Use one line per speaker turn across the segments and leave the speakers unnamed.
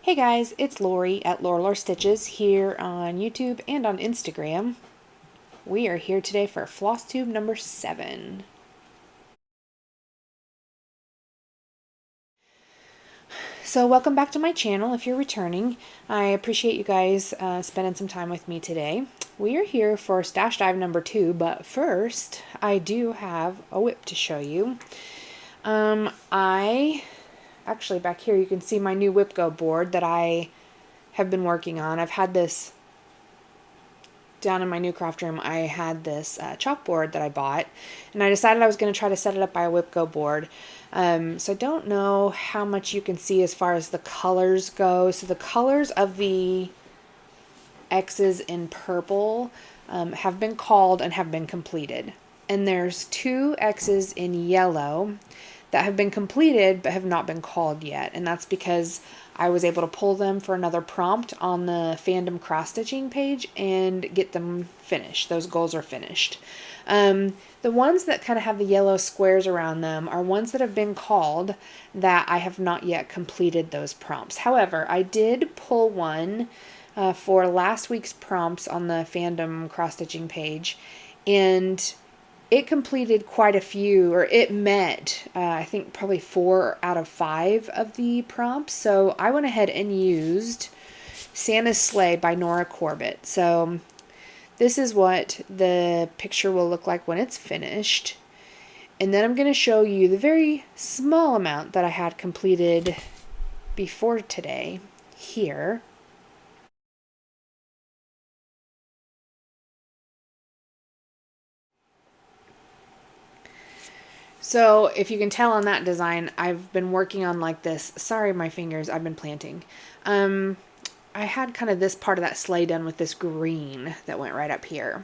Hey guys, it's Lori at Lore Stitches here on YouTube and on Instagram. We are here today for Flosstube number 7. So welcome back to my channel if you're returning. I appreciate you guys spending some time with me today. We are here for Stash Dive number 2, but first I do have a whip to show you. Actually, back here you can see my new WIPGO board that I have been working on. I've had this down in my new craft room. I had this chalkboard that I bought, and I decided I was going to try to set it up by a WIPGO board. So I don't know how much you can see as far as the colors go. So the colors of the X's in purple have been called and have been completed. And there's 2 X's in yellow that have been completed but have not been called yet. And that's because I was able to pull them for another prompt on the fandom cross-stitching page and get them finished. Those goals are finished. The ones that kind of have the yellow squares around them are ones that have been called that I have not yet completed those prompts. However, I did pull one for last week's prompts on the fandom cross-stitching page, and it completed quite a few, or it met, I think probably 4 out of 5 of the prompts. So I went ahead and used Santa's Sleigh by Nora Corbett. So this is what the picture will look like when it's finished. And then I'm going to show you the very small amount that I had completed before today here. So if you can tell on that design, I've been working on like this. Sorry, my fingers, I've been planting. I had kind of this part of that sleigh done with this green that went right up here.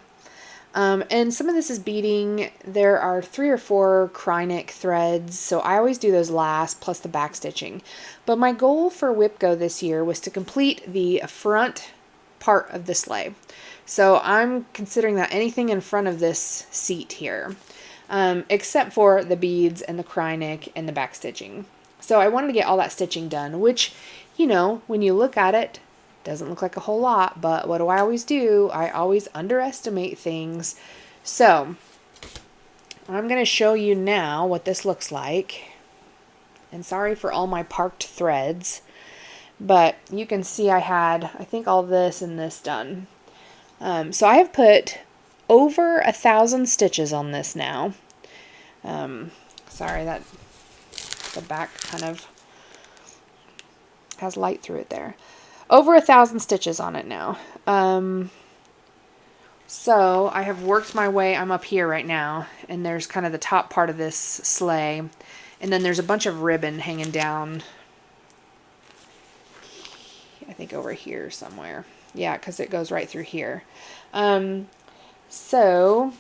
And some of this is beading. There are 3 or 4 Krynic threads, so I always do those last, plus the back stitching. But my goal for WIPGO this year was to complete the front part of the sleigh. So I'm considering that anything in front of this seat here. Except for the beads and the Krynic and the back stitching. So I wanted to get all that stitching done, which, you know, when you look at it, doesn't look like a whole lot, but what do? I always underestimate things. So I'm going to show you now what this looks like. And sorry for all my parked threads, but you can see I had, I think, all this and this done. So I have put over 1,000 stitches on this now. Sorry that the back kind of has light through it there. Over 1,000 stitches on it now. So I have worked my way, I'm up here right now, and there's kind of the top part of this sleigh, and then there's a bunch of ribbon hanging down, I think over here somewhere. Yeah, because it goes right through here. So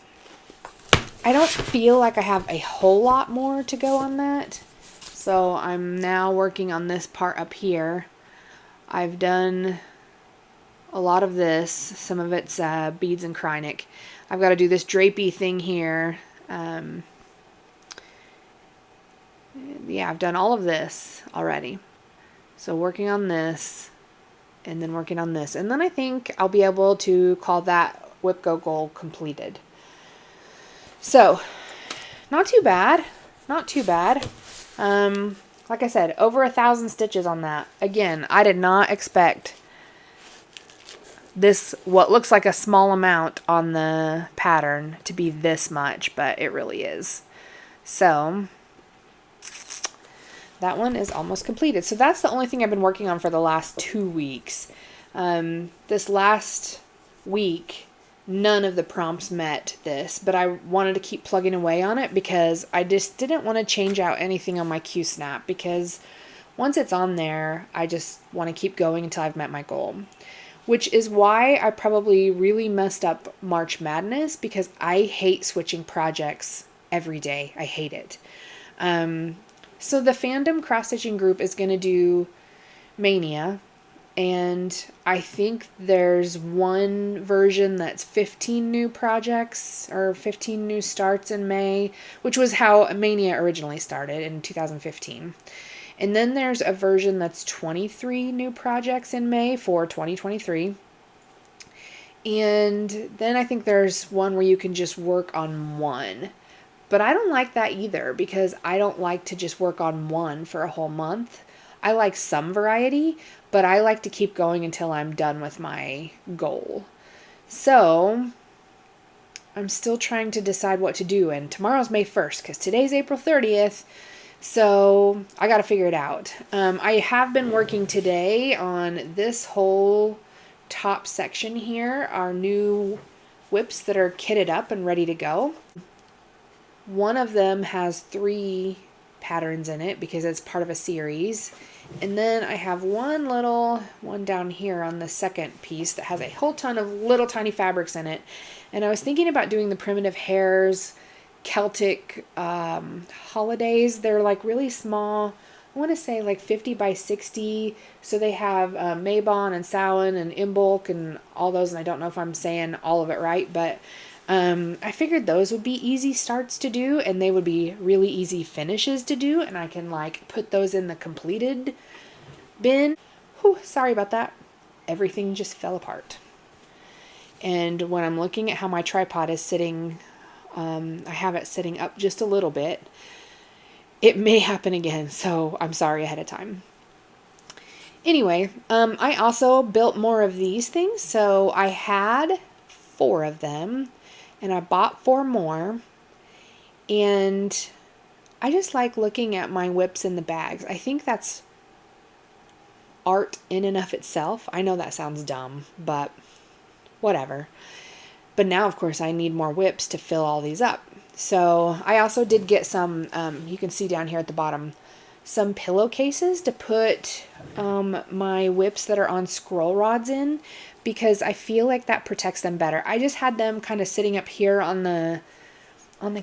I don't feel like I have a whole lot more to go on that. So I'm now working on this part up here. I've done a lot of this. Some of it's beads and Krynic. I've got to do this drapey thing here. Yeah, I've done all of this already. So working on this, and then working on this. And then I think I'll be able to call that WIPGO goal completed. So, not too bad. Not too bad. Like I said, over 1,000 stitches on that. Again, I did not expect this, what looks like a small amount on the pattern, to be this much, but it really is. So, that one is almost completed. So that's the only thing I've been working on for the last 2 weeks. This last week, none of the prompts met this, but I wanted to keep plugging away on it because I just didn't want to change out anything on my Q-snap, because once it's on there, I just want to keep going until I've met my goal. Which is why I probably really messed up March Madness, because I hate switching projects every day. I hate it. So the fandom cross-stitching group is going to do Mania, and I think there's one version that's 15 new projects or 15 new starts in May, which was how Mania originally started in 2015. And then there's a version that's 23 new projects in May for 2023. And then I think there's one where you can just work on one. But I don't like that either because I don't like to just work on one for a whole month. I like some variety, but I like to keep going until I'm done with my goal. So I'm still trying to decide what to do. And tomorrow's May 1st because today's April 30th. So I got to figure it out. I have been working today on this whole top section here, our new whips that are kitted up and ready to go. One of them has 3 patterns in it because it's part of a series. And then I have one little one down here on the second piece that has a whole ton of little tiny fabrics in it. And I was thinking about doing the Primitive Hares Celtic holidays. They're like really small. I want to say like 50 by 60. So they have Mabon and Samhain and Imbolc and all those. And I don't know if I'm saying all of it right, but I figured those would be easy starts to do and they would be really easy finishes to do. And I can like put those in the completed bin. Whew, sorry about that. Everything just fell apart. And when I'm looking at how my tripod is sitting, I have it sitting up just a little bit. It may happen again, so I'm sorry ahead of time. Anyway, I also built more of these things. So I had 4 of them, and I bought 4 more. And I just like looking at my whips in the bags. I think that's art in and of itself. I know that sounds dumb, but whatever. But now, of course, I need more whips to fill all these up. So I also did get some, you can see down here at the bottom, some pillowcases to put my whips that are on scroll rods in, because I feel like that protects them better. I just had them kind of sitting up here on the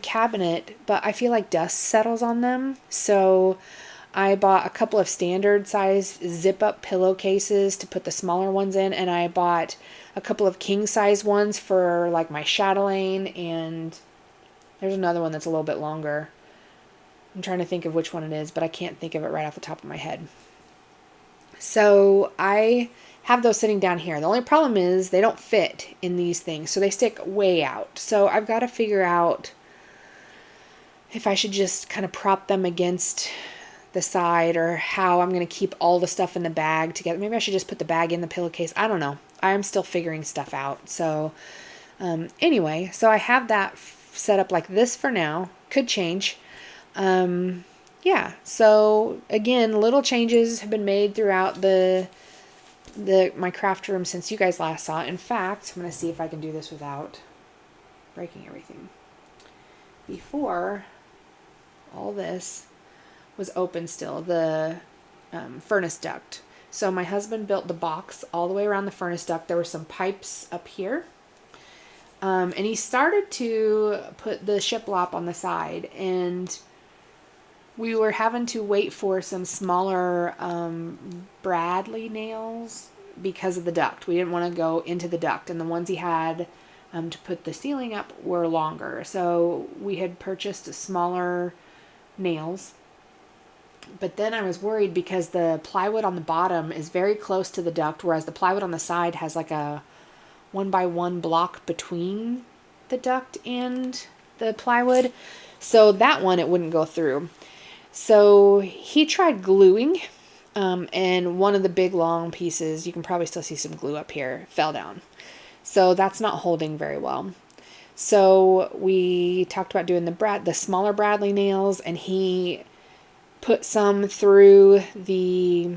cabinet, but I feel like dust settles on them. So I bought a couple of standard size zip up pillowcases to put the smaller ones in, and I bought a couple of king size ones for like my chatelaine, and there's another one that's a little bit longer. I'm trying to think of which one it is, but I can't think of it right off the top of my head. So I have those sitting down here. The only problem is they don't fit in these things, so they stick way out. So I've got to figure out if I should just kind of prop them against the side or how I'm going to keep all the stuff in the bag together. Maybe I should just put the bag in the pillowcase. I don't know. I'm still figuring stuff out. So anyway, so I have that set up like this for now. Could change. Yeah, so again, little changes have been made throughout my craft room since you guys last saw it. In fact, I'm going to see if I can do this without breaking everything. Before all this was open still, the furnace duct. So my husband built the box all the way around the furnace duct. There were some pipes up here. And he started to put the shiplap on the side, and we were having to wait for some smaller Bradley nails because of the duct. We didn't want to go into the duct, and the ones he had to put the ceiling up were longer. So we had purchased smaller nails. But then I was worried because the plywood on the bottom is very close to the duct, whereas the plywood on the side has like a 1x1 block between the duct and the plywood. So that one, it wouldn't go through. So he tried gluing, and one of the big long pieces, you can probably still see some glue up here, fell down. So that's not holding very well. So we talked about doing the smaller Bradley nails, and he put some through the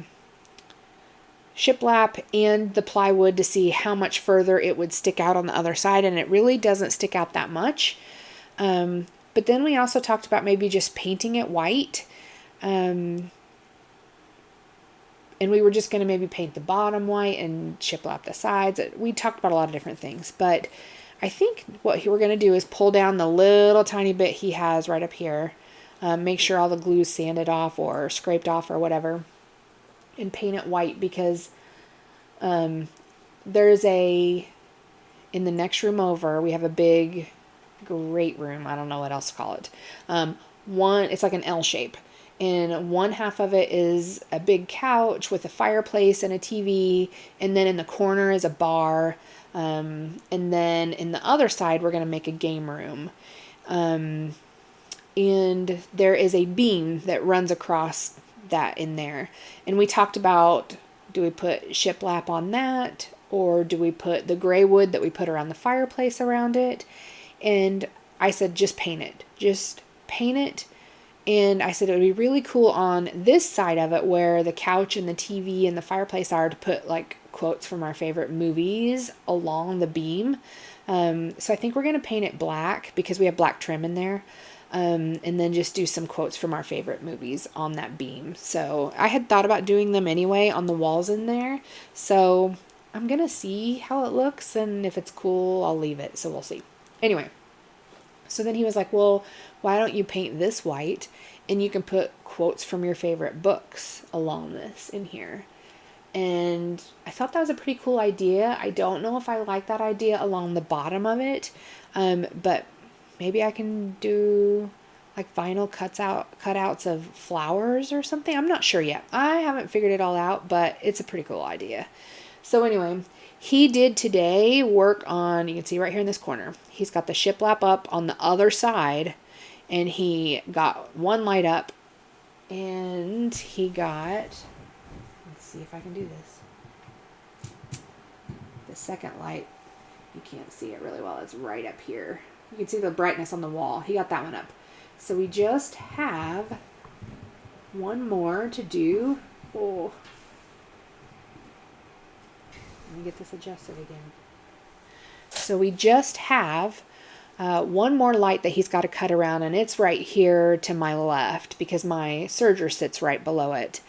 shiplap and the plywood to see how much further it would stick out on the other side, and it really doesn't stick out that much. But then we also talked about maybe just painting it white, and we were just going to maybe paint the bottom white and shiplap the sides. We talked about a lot of different things, but I think what we're going to do is pull down the little tiny bit he has right up here, make sure all the glue's sanded off or scraped off or whatever, and paint it white, because there's in the next room over, we have a big great room. I don't know what else to call it. It's like an L shape, And one half of it is a big couch with a fireplace and a TV, and then in the corner is a bar. And then in the other side, we're going to make a game room. And there is a beam that runs across that in there. And we talked about, do we put shiplap on that? Or do we put the gray wood that we put around the fireplace around it? And I said, just paint it. Just paint it. And I said it would be really cool on this side of it where the couch and the TV and the fireplace are, to put like quotes from our favorite movies along the beam. So I think we're going to paint it black because we have black trim in there. And then just do some quotes from our favorite movies on that beam. So I had thought about doing them anyway on the walls in there. So I'm going to see how it looks, and if it's cool, I'll leave it. So we'll see. Anyway, so then he was like, well, why don't you paint this white and you can put quotes from your favorite books along this in here. And I thought that was a pretty cool idea. I don't know if I like that idea along the bottom of it, but maybe I can do like vinyl cutouts of flowers or something. I'm not sure yet. I haven't figured it all out, but it's a pretty cool idea. So anyway, he did today work on, you can see right here in this corner, he's got the shiplap up on the other side, and he got one light up, and he got, let's see if I can do this. The second light, you can't see it really well. It's right up here. You can see the brightness on the wall. He got that one up. So we just have one more to do. Oh. Let me get this adjusted again. So we just have one more light that he's got to cut around, and it's right here to my left because my serger sits right below it.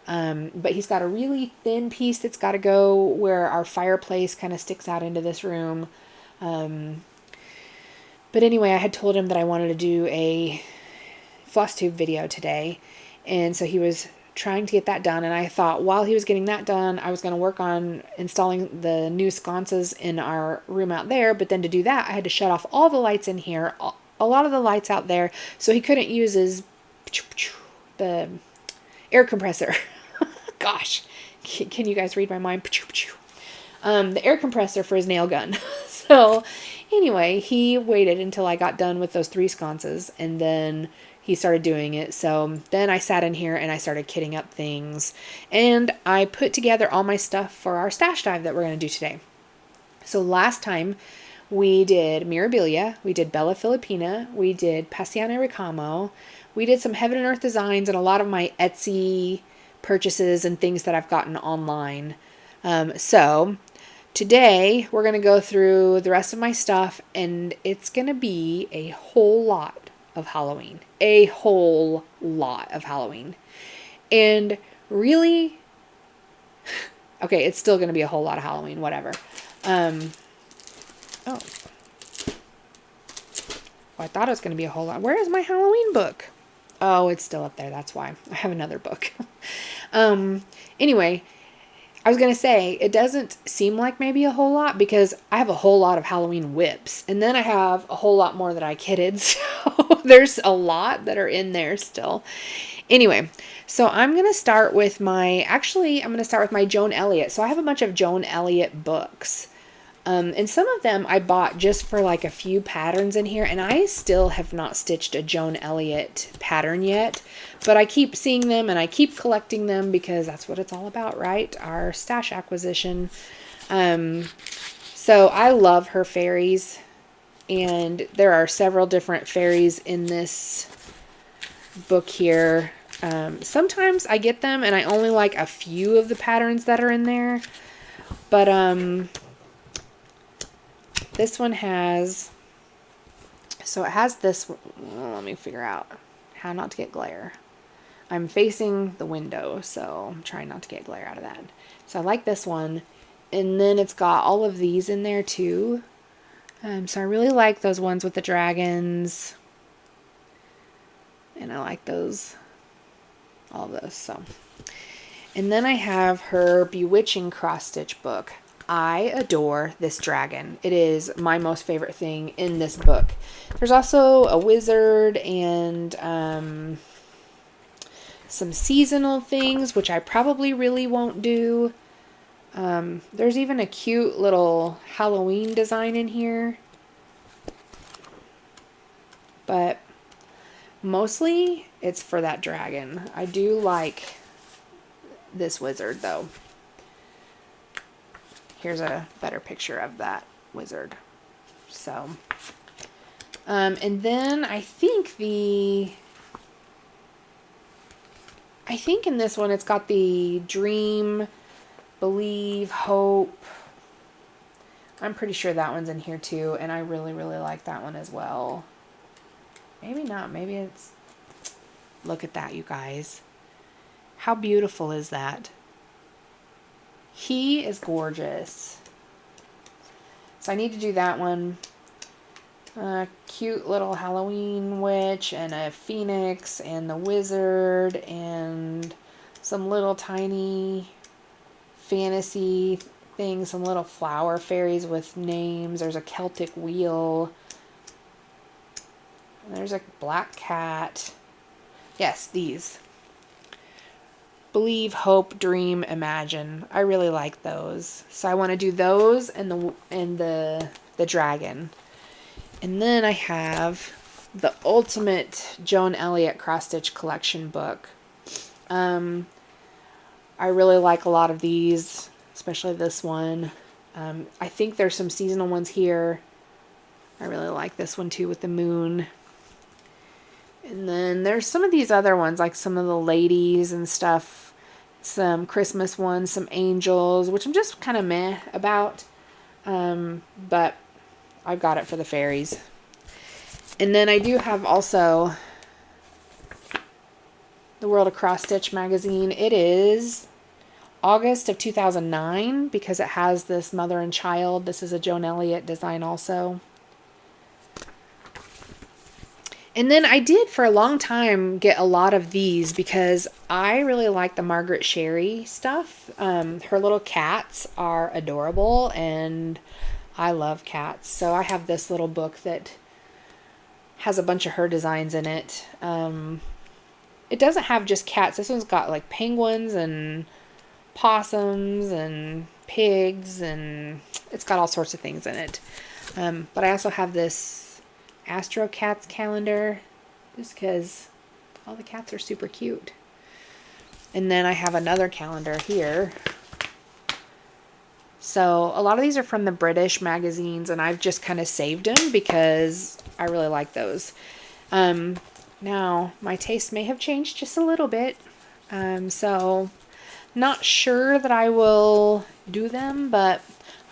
But he's got a really thin piece that's got to go where our fireplace kind of sticks out into this room. But anyway, I had told him that I wanted to do a Flosstube video today, and so he was trying to get that done, and I thought while he was getting that done, I was going to work on installing the new sconces in our room out there, but then to do that, I had to shut off all the lights in here, a lot of the lights out there, so he couldn't use the air compressor. Gosh, can you guys read my mind? The air compressor for his nail gun. So anyway, he waited until I got done with those 3 sconces, and then he started doing it. So then I sat in here and I started kitting up things, and I put together all my stuff for our stash dive that we're going to do today. So last time we did Mirabilia, we did Bella Filipina, we did Passione Ricamo, we did some Heaven and Earth designs, and a lot of my Etsy purchases and things that I've gotten online. So today we're going to go through the rest of my stuff, and it's going to be a whole lot of Halloween. A whole lot of Halloween. And really, okay, it's still going to be a whole lot of Halloween, whatever. Oh, I thought it was going to be a whole lot. Where is my Halloween book? Oh, it's still up there. That's why. I have another book. Anyway, I was going to say, it doesn't seem like maybe a whole lot because I have a whole lot of Halloween whips, and then I have a whole lot more that I kitted, so there's a lot that are in there still. Anyway, so I'm going to start with my Joan Elliot. So I have a bunch of Joan Elliot books. And some of them I bought just for like a few patterns in here, and I still have not stitched a Joan Elliot pattern yet, but I keep seeing them and I keep collecting them because that's what it's all about, right? Our stash acquisition. So I love her fairies, and there are several different fairies in this book here. Sometimes I get them and I only like a few of the patterns that are in there, but this one has, so it has this, let me figure out how not to get glare. I'm facing the window, so I'm trying not to get glare out of that. So I like this one. And then it's got all of these in there too. So I really like those ones with the dragons. And I like those, all of those, so. And then I have her Bewitching cross stitch book. I adore this dragon. It is my most favorite thing in this book. There's also a wizard and some seasonal things, which I probably really won't do. There's even a cute little Halloween design in here. But mostly it's for that dragon. I do like this wizard though. Here's a better picture of that wizard. So, and then I think in this one it's got the dream, believe, hope. I'm pretty sure that one's in here too, and I really, really like that one as well. Maybe not, maybe it's, look at that, you guys. How beautiful is that? He is gorgeous. So I need to do that one. Cute little Halloween witch and a phoenix and the wizard and some little tiny fantasy things, some little flower fairies with names. There's a Celtic wheel. And there's a black cat. Yes, these. Believe, hope, dream, imagine. I really like those. So I want to do those and the dragon. And then I have the ultimate Joan Elliot cross-stitch collection book. I really like a lot of these, especially this one. I think there's some seasonal ones here. I really like this one too with the moon. And then there's some of these other ones, like some of the ladies and stuff. Some Christmas ones, some angels, which I'm just kind of meh about. But I've got it for the fairies. And then I do have also the World of Cross Stitch magazine. It is August of 2009 because it has this mother and child. This is a Joan Elliot design also. And then I did for a long time get a lot of these because I really like the Margaret Sherry stuff. Her little cats are adorable and I love cats. So I have this little book that has a bunch of her designs in it. It doesn't have just cats. This one's got like penguins and possums and pigs and it's got all sorts of things in it. But I also have this Astro Cats calendar just because all the cats are super cute. And then I have another calendar here. So a lot of these are from the British magazines and I've just kind of saved them because I really like those. Now my taste may have changed just a little bit. So not sure that I will do them, but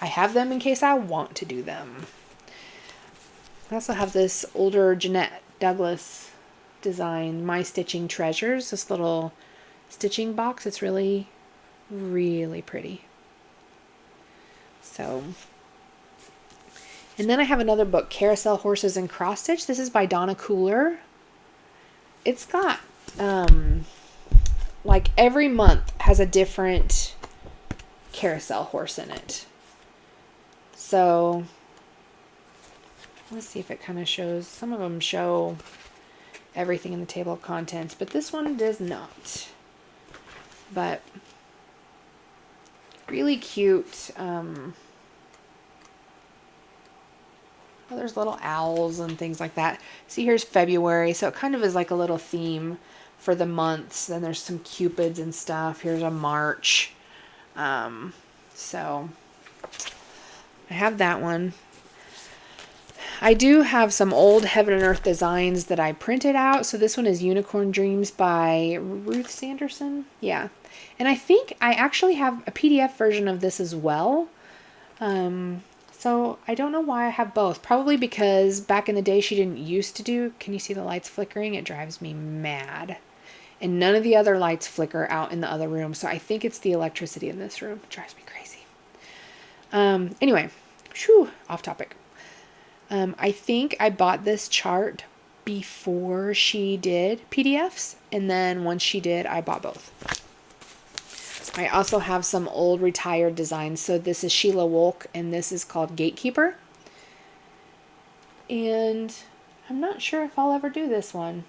I have them in case I want to do them. I also have this older Jeanette Douglas design, My Stitching Treasures, this little stitching box. It's really, really pretty. So, and then I have another book, Carousel Horses and Cross Stitch. This is by Donna Cooler. It's got, like every month has a different carousel horse in it. So let's see if it kind of shows. Some of them show everything in the table of contents, but this one does not. But really cute. Oh, there's little owls and things like that. See, here's February, so it kind of is like a little theme for the months. Then there's some cupids and stuff. Here's a March. So I have that one. I do have some old Heaven and Earth designs that I printed out. So this one is Unicorn Dreams by Ruth Sanderson. Yeah. And I think I actually have a PDF version of this as well. So I don't know why I have both. Probably because back in the day she didn't used to do. Can you see the lights flickering? It drives me mad. And none of the other lights flicker out in the other room. So I think it's the electricity in this room. It drives me crazy. Anyway, off topic. I think I bought this chart before she did PDFs. And then once she did, I bought both. I also have some old retired designs. So this is Sheila Wolk and this is called Gatekeeper. And I'm not sure if I'll ever do this one.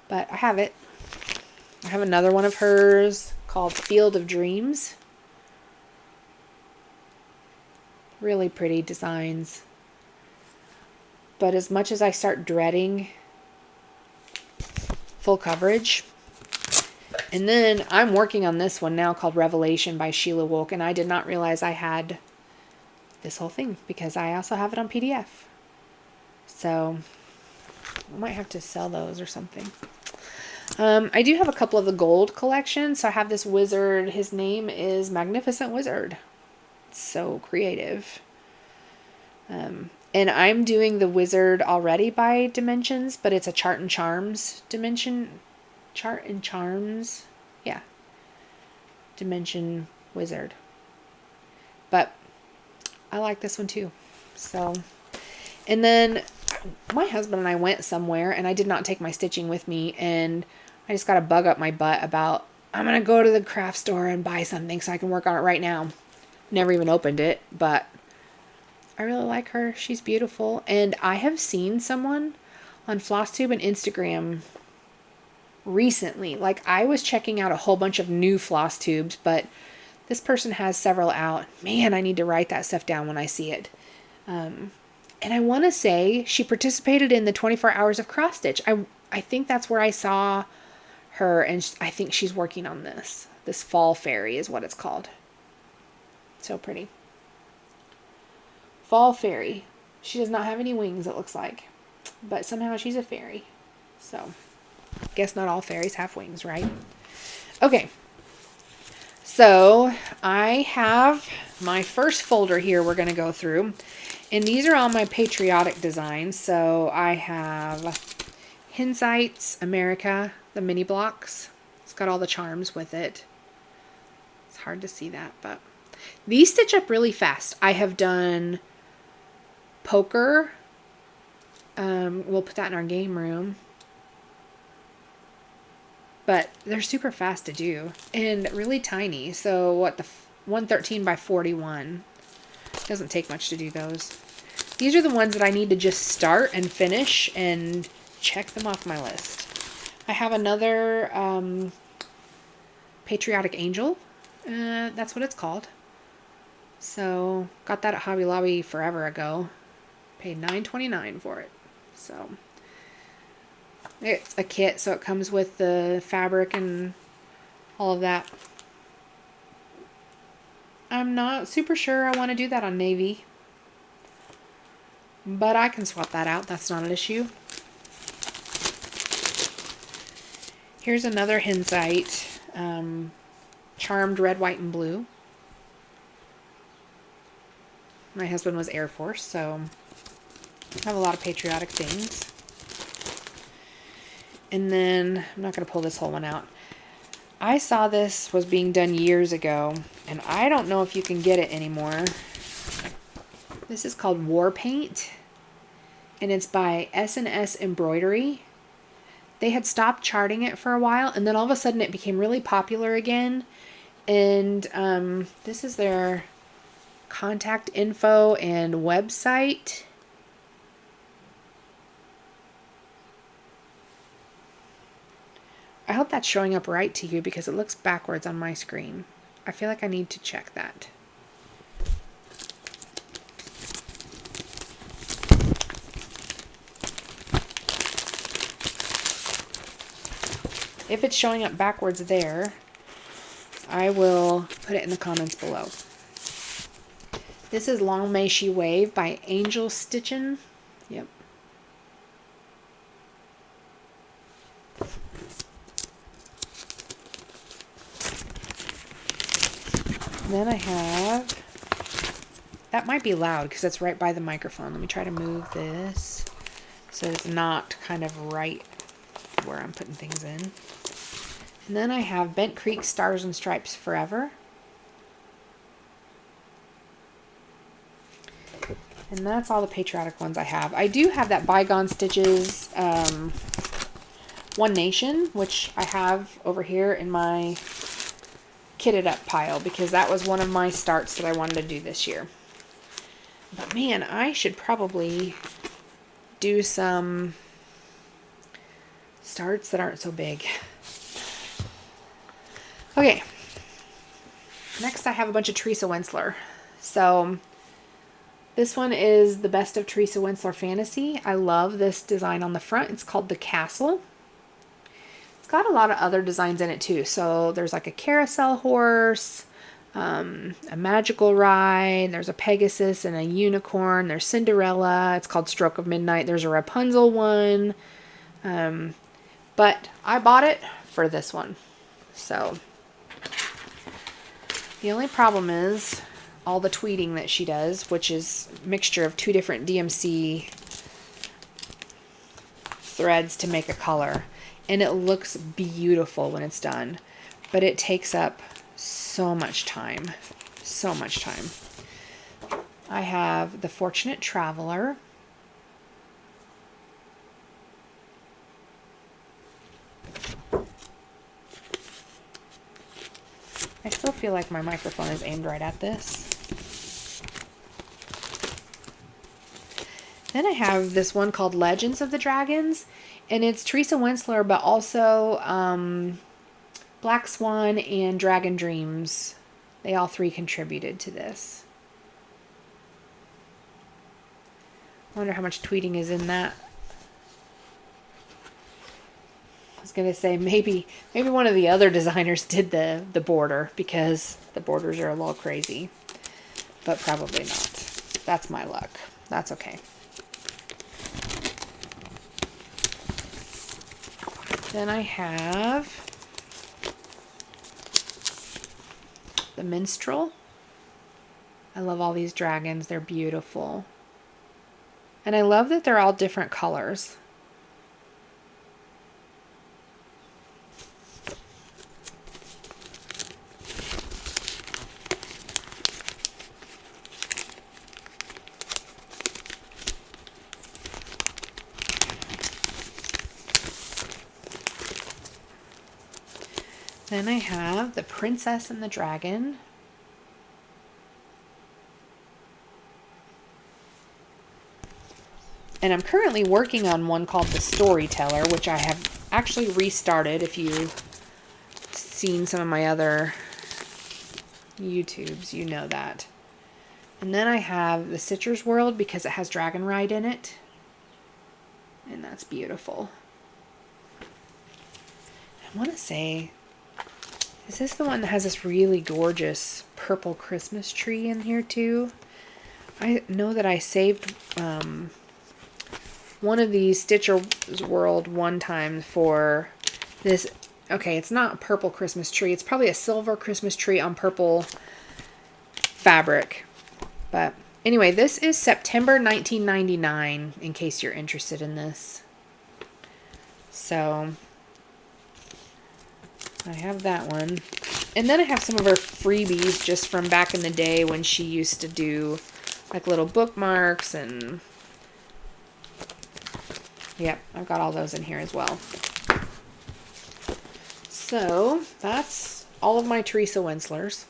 But I have it. I have another one of hers called Field of Dreams. Really pretty designs. But as much as I start dreading full coverage, and then I'm working on this one now called Revelation by Sheila Wolk, and I did not realize I had this whole thing because I also have it on PDF. So I might have to sell those or something. I do have a couple of the gold collection. So I have this wizard. His name is Magnificent Wizard. It's so creative. And I'm doing the wizard already by dimensions, but it's a Chart and Charms dimension. Chart and Charms. Yeah. Dimension wizard. But I like this one too. So, and then my husband and I went somewhere and I did not take my stitching with me, and I just got a bug up my butt about, I'm going to go to the craft store and buy something so I can work on it right now. Never even opened it, but I really like her. She's beautiful. And I have seen someone on Flosstube and Instagram recently. Like, I was checking out a whole bunch of new floss tubes, but this person has several out. Man, I need to write that stuff down when I see it. And I want to say she participated in the 24 hours of cross stitch. I think that's where I saw her, and I think she's working on this. This Fall Fairy is what it's called. So pretty. Fall Fairy. She does not have any wings, it looks like. But somehow she's a fairy. So, guess not all fairies have wings, right? Okay. So, I have my first folder here we're going to go through. And these are all my Patriotic designs. So, I have Hindsight's America, the mini blocks. It's got all the charms with it. It's hard to see that, but these stitch up really fast. I have done Poker. We'll put that in our game room. But they're super fast to do and really tiny. So what, the 113 by 41. Doesn't take much to do those. These are the ones that I need to just start and finish and check them off my list. I have another Patriotic Angel. That's what it's called. So got that at Hobby Lobby forever ago. Paid $9.29 for it. So it's a kit, so it comes with the fabric and all of that. I'm not super sure I want to do that on navy, but I can swap that out. That's not an issue. Here's another Hindsight, Charmed Red, White, and Blue. My husband was Air Force, so I have a lot of patriotic things. And then, I'm not going to pull this whole one out. I saw this was being done years ago, and I don't know if you can get it anymore. This is called War Paint, and it's by S&S Embroidery. They had stopped charting it for a while, and then all of a sudden it became really popular again. And this is their contact info and website. I hope that's showing up right to you because it looks backwards on my screen. I feel like I need to check that. If it's showing up backwards there, I will put it in the comments below. This is Long May She Wave by Angel Stitchin'. Yep. Then I have, that might be loud because it's right by the microphone. Let me try to move this so it's not kind of right where I'm putting things in. And then I have Bent Creek Stars and Stripes Forever. And that's all the patriotic ones I have. I do have that Bygone Stitches One Nation, which I have over here in my kitted up pile because that was one of my starts that I wanted to do this year. But man, I should probably do some starts that aren't so big. Okay. Next I have a bunch of Teresa Wentzler. So this one is the Best of Teresa Wentzler Fantasy. I love this design on the front. It's called the Castle. It's got a lot of other designs in it too. So there's like a carousel horse, a magical ride, there's a Pegasus and a unicorn, there's Cinderella, it's called Stroke of Midnight, there's a Rapunzel one, but I bought it for this one. So the only problem is all the tweeting that she does, which is a mixture of 2 different DMC threads to make a color, and it looks beautiful when it's done, but it takes up so much time. So much time. I have the Fortunate Traveler. I still feel like my microphone is aimed right at this. Then I have this one called Legends of the Dragons, and it's Teresa Wentzler, but also Black Swan and Dragon Dreams. They all 3 contributed to this. I wonder how much tweeting is in that. I was going to say maybe one of the other designers did the border, because the borders are a little crazy. But probably not. That's my luck. That's okay. Then I have the Minstrel. I love all these dragons. They're beautiful. And I love that they're all different colors. Then I have the Princess and the Dragon. And I'm currently working on one called the Storyteller, which I have actually restarted. If you've seen some of my other YouTubes, you know that. And then I have the Citrus World, because it has Dragon Ride in it. And that's beautiful. I want to say, is this the one that has this really gorgeous purple Christmas tree in here too? I know that I saved one of these Stitcher's World one time for this. Okay, it's not a purple Christmas tree. It's probably a silver Christmas tree on purple fabric. But anyway, this is September 1999, in case you're interested in this. So I have that one. And then I have some of her freebies just from back in the day when she used to do like little bookmarks, and yep, I've got all those in here as well. So that's all of my Teresa Wentzlers.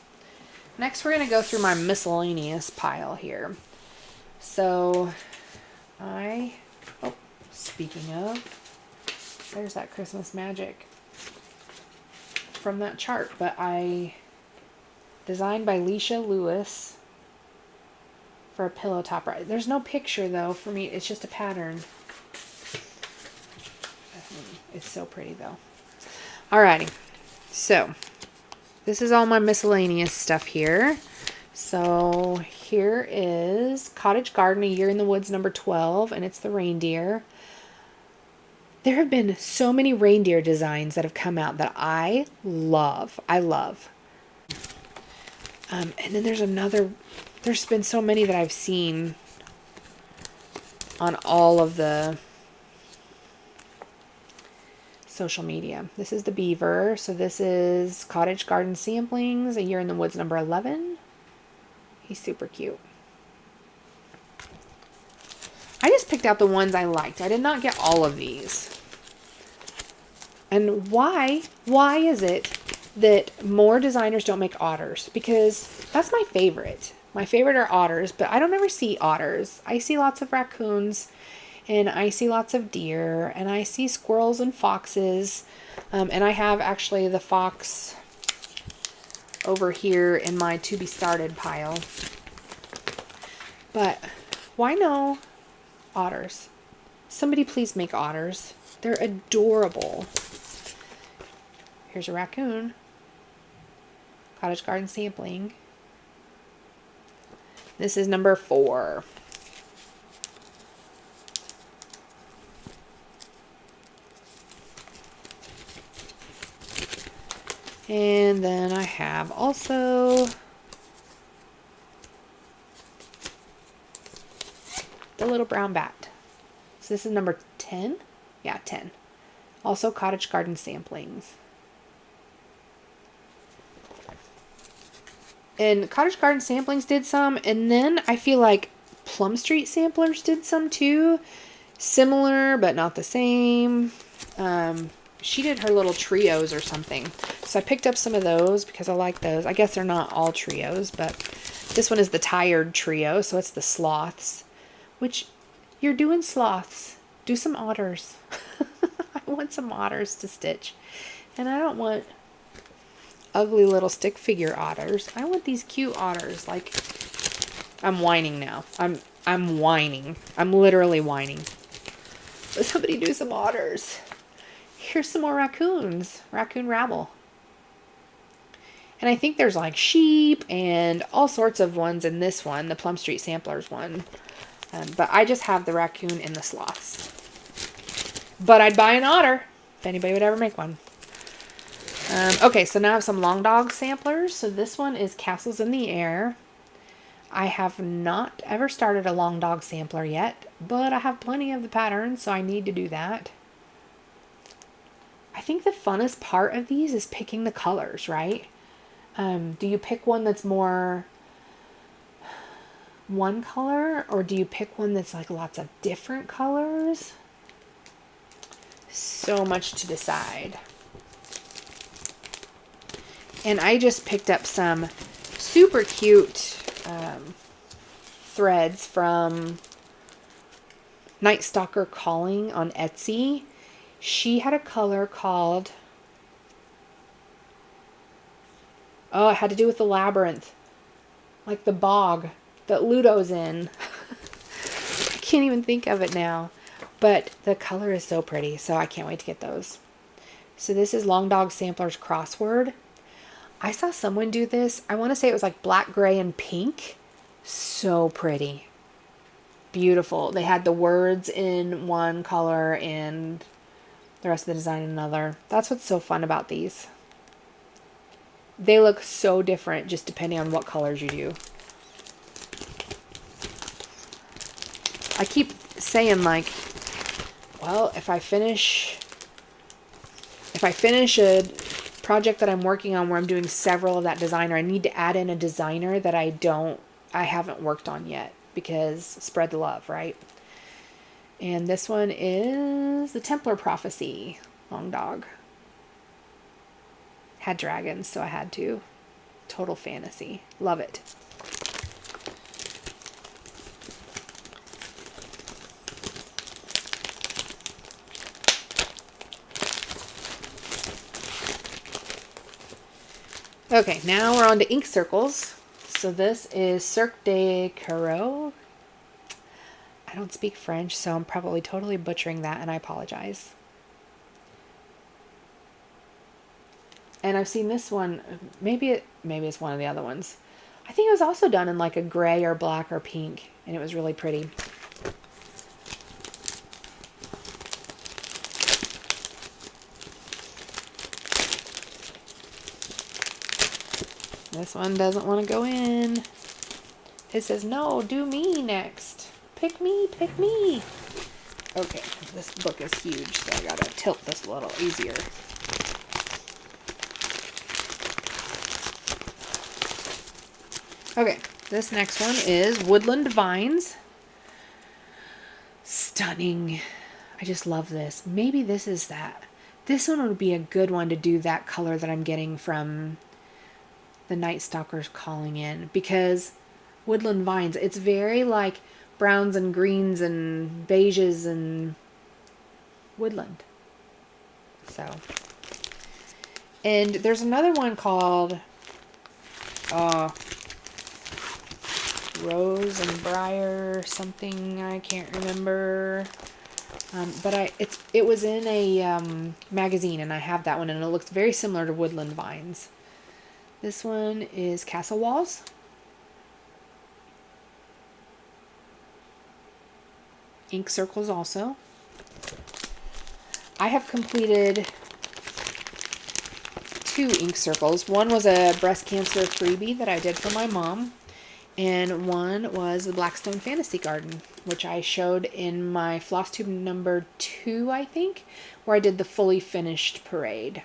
Next we're going to go through my miscellaneous pile here. So speaking of, there's that Christmas magic from that chart, but designed by Leisha Lewis for a pillow top. Right, there's no picture though for me, it's just a pattern. It's so pretty though. Alrighty, so this is all my miscellaneous stuff here. So here is Cottage Garden, A Year in the Woods number 12, and it's the reindeer. There have been so many reindeer designs that have come out that I love. And then there's been so many that I've seen on all of the social media. This is the beaver. So this is Cottage Garden Samplings, A Year in the Woods number 11. He's super cute. I just picked out the ones I liked. I did not get all of these. And why is it that more designers don't make otters? Because that's my favorite. My favorite are otters, but I don't ever see otters. I see lots of raccoons. and I see lots of deer, and I see squirrels and foxes, and I have actually the fox over here in my to be started pile. But why no otters? Somebody please make otters. They're adorable. Here's a raccoon. Cottage garden sampling. This is number 4. And then I have also the little brown bat. So this is number 10. Yeah, 10. Also cottage garden samplings. And Cottage Garden Samplings did some, and then I feel like Plum Street Samplers did some too. Similar, but not the same. She did her little trios or something. So I picked up some of those because I like those. I guess they're not all trios, but this one is the Tired Trio, so it's the sloths. Which, you're doing sloths. Do some otters. I want some otters to stitch. And I don't want ugly little stick figure otters. I want these cute otters. Like, I'm whining now. I'm whining. I'm literally whining. But somebody do some otters. Here's some more raccoons. Raccoon rabble. And I think there's like sheep and all sorts of ones in this one, the Plum Street Samplers one. But I just have the raccoon and the sloths. But I'd buy an otter if anybody would ever make one. Okay, so now I have some Long Dog samplers. So this one is Castles in the Air. I have not ever started a Long Dog sampler yet, but I have plenty of the patterns, so I need to do that. I think the funnest part of these is picking the colors, right? Do you pick one that's more one color, or do you pick one that's like lots of different colors? So much to decide. And I just picked up some super cute threads from Night Stalker Calling on Etsy. She had a color called, oh, it had to do with the labyrinth. Like the bog that Ludo's in. I can't even think of it now. But the color is so pretty, so I can't wait to get those. So this is Long Dog Sampler's Crossword. I saw someone do this. I want to say it was like black, gray, and pink. So pretty. Beautiful. They had the words in one color and the rest of the design in another. That's what's so fun about these. They look so different just depending on what colors you do. I keep saying like, well, if I finish a project that I'm working on where I'm doing several of that designer, I need to add in a designer that I haven't worked on yet, because spread the love, right? And this one is the Templar Prophecy Long Dog. Had dragons, so I had to. Total fantasy. Love it. Okay, now we're on to ink circles. So this is Cirque de Carreau. I don't speak French, so I'm probably totally butchering that, and I apologize. And I've seen this one, maybe it's one of the other ones. I think it was also done in like a gray or black or pink, and it was really pretty. This one doesn't want to go in. It says, no, do me next. Pick me, pick me. Okay, this book is huge, so I gotta tilt this a little easier. Okay, this next one is Woodland Vines. Stunning. I just love this. Maybe this is that. This one would be a good one to do that color that I'm getting from the Night Stalker's Calling in, because Woodland Vines, it's very like browns and greens and beiges and woodland. So, and there's another one called Rose and Briar something, I can't remember. But it was in a magazine, and I have that one, and it looks very similar to Woodland Vines. This one is Castle Walls. Ink circles also. I have completed 2 ink circles. One was a breast cancer freebie that I did for my mom, and one was the Blackstone Fantasy Garden, which I showed in my Flosstube number 2, I think, where I did the fully finished parade.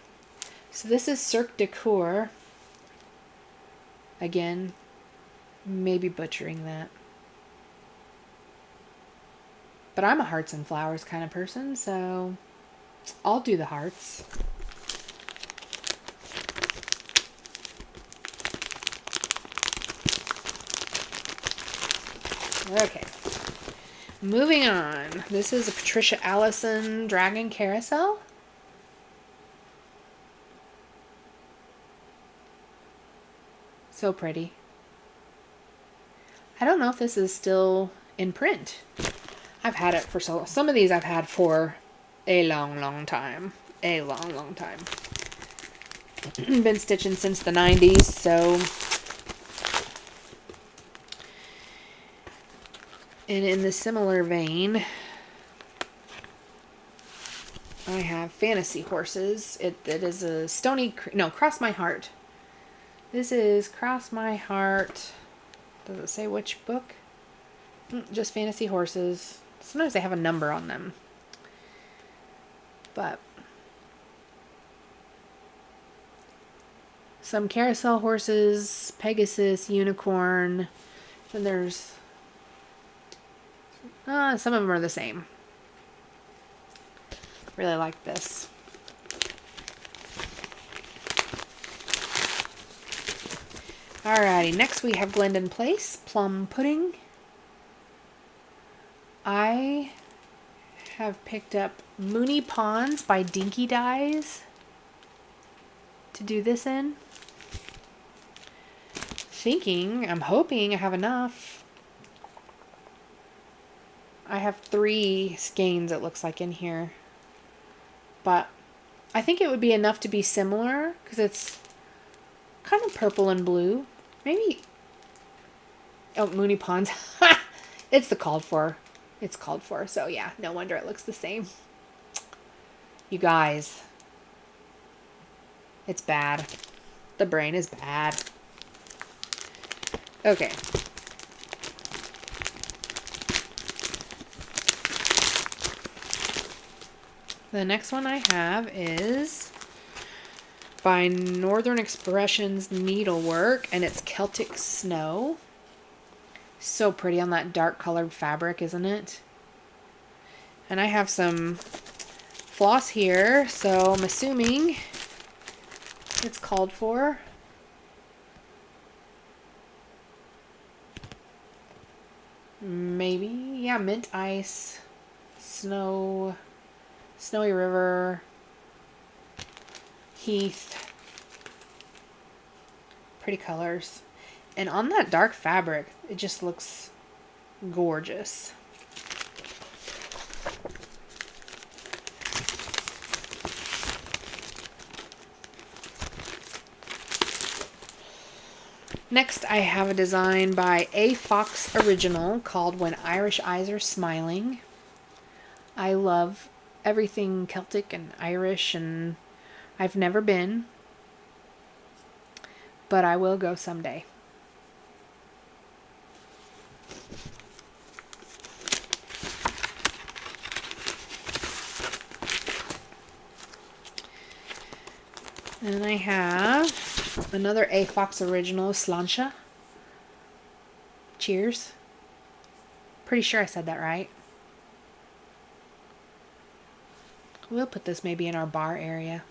So this is Cirque de Coeur. Again, maybe butchering that. But I'm a hearts and flowers kind of person, so I'll do the hearts. Okay. Moving on. This is a Patricia Allison Dragon Carousel. So pretty. I don't know if this is still in print. I've had it for some of these I've had for a long time. A long time. Been stitching since the 90s, so. And in the similar vein, I have Fantasy Horses. It is a Cross My Heart. This is Cross My Heart. Does it say which book? Just Fantasy Horses. Sometimes they have a number on them. But some carousel horses, Pegasus, Unicorn. Then there's some of them are the same. Really like this. Alrighty, next we have Glendon Place, Plum Pudding. I have picked up Mooney Ponds by Dinky Dyes to do this in. I'm hoping I have enough. I have 3 skeins, it looks like, in here. But I think it would be enough to be similar, because it's kind of purple and blue. Maybe. Oh, Mooney Ponds. It's the called for. It's called for. So yeah, no wonder it looks the same. You guys. It's bad. The brain is bad. Okay. The next one I have is by Northern Expressions Needlework, and it's Celtic Snow. So pretty on that dark colored fabric, isn't it? And I have some floss here, so I'm assuming it's called for. Maybe, yeah, Mint Ice, Snowy River, Heath. Pretty colors. And on that dark fabric, it just looks gorgeous. Next, I have a design by A. Fox Original called When Irish Eyes Are Smiling. I love everything Celtic and Irish, and I've never been, but I will go someday. And I have another A. Fox Original, Sláinte. Cheers. Pretty sure I said that right. We'll put this maybe in our bar area.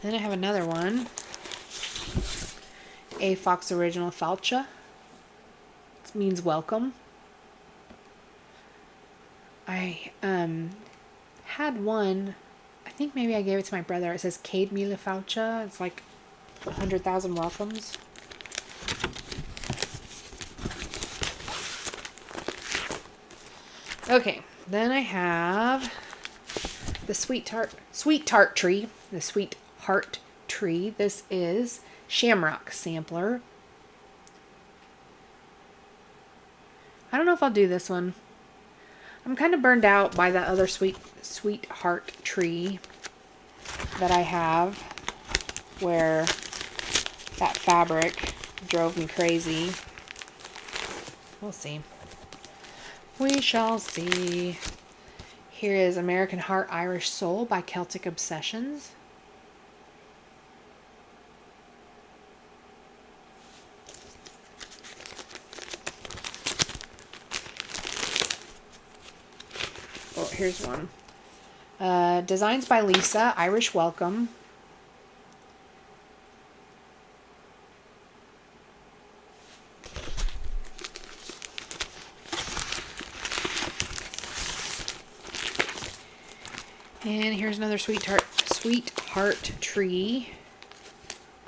Then I have another one. A Fox Original Falcha. It means welcome. I had one, I think maybe I gave it to my brother. It says Cade Mila Falcha. It's like 100,000 welcomes. Okay, then I have the sweet tart tree. The sweetheart tree. This is Shamrock Sampler. I don't know if I'll do this one. I'm kind of burned out by that other sweetheart tree that I have, where that fabric drove me crazy. We'll see. We shall see. Here is American Heart, Irish Soul by Celtic Obsessions. Oh, here's one. Designs by Lisa, Irish Welcome. And here's another sweetheart tree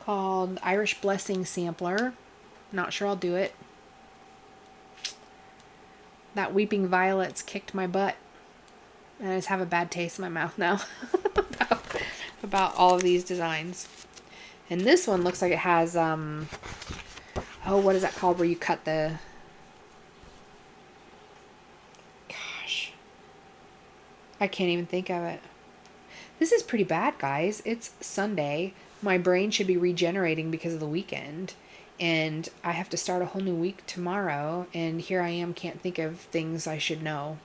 called Irish Blessing Sampler. Not sure I'll do it. That Weeping Violets kicked my butt. And I just have a bad taste in my mouth now about all of these designs. And this one looks like it has, oh, what is that called where you cut the, gosh, I can't even think of it. This is pretty bad, guys. It's Sunday. My brain should be regenerating because of the weekend. And I have to start a whole new week tomorrow. And here I am, can't think of things I should know.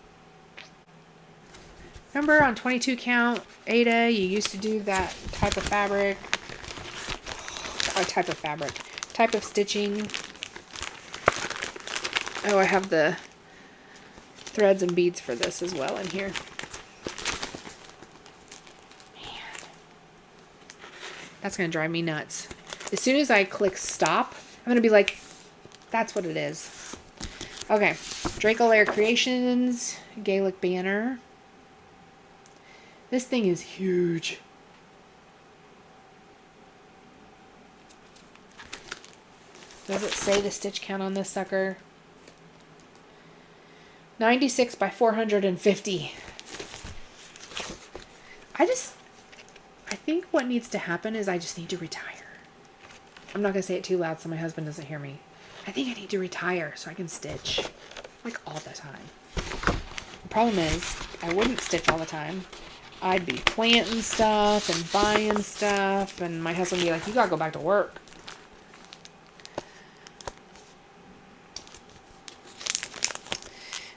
Remember on 22 count, Ada, you used to do that type of fabric. Type of stitching. Oh, I have the threads and beads for this as well in here. Man. That's going to drive me nuts. As soon as I click stop, I'm going to be like, that's what it is. Okay. Draco Lair Creations, Gaelic Banner. This thing is huge. Does it say the stitch count on this sucker? 96 by 450. I think what needs to happen is I just need to retire. I'm not going to say it too loud so my husband doesn't hear me. I think I need to retire so I can stitch like all the time. The problem is I wouldn't stitch all the time. I'd be planting stuff and buying stuff, and my husband would be like, you gotta go back to work.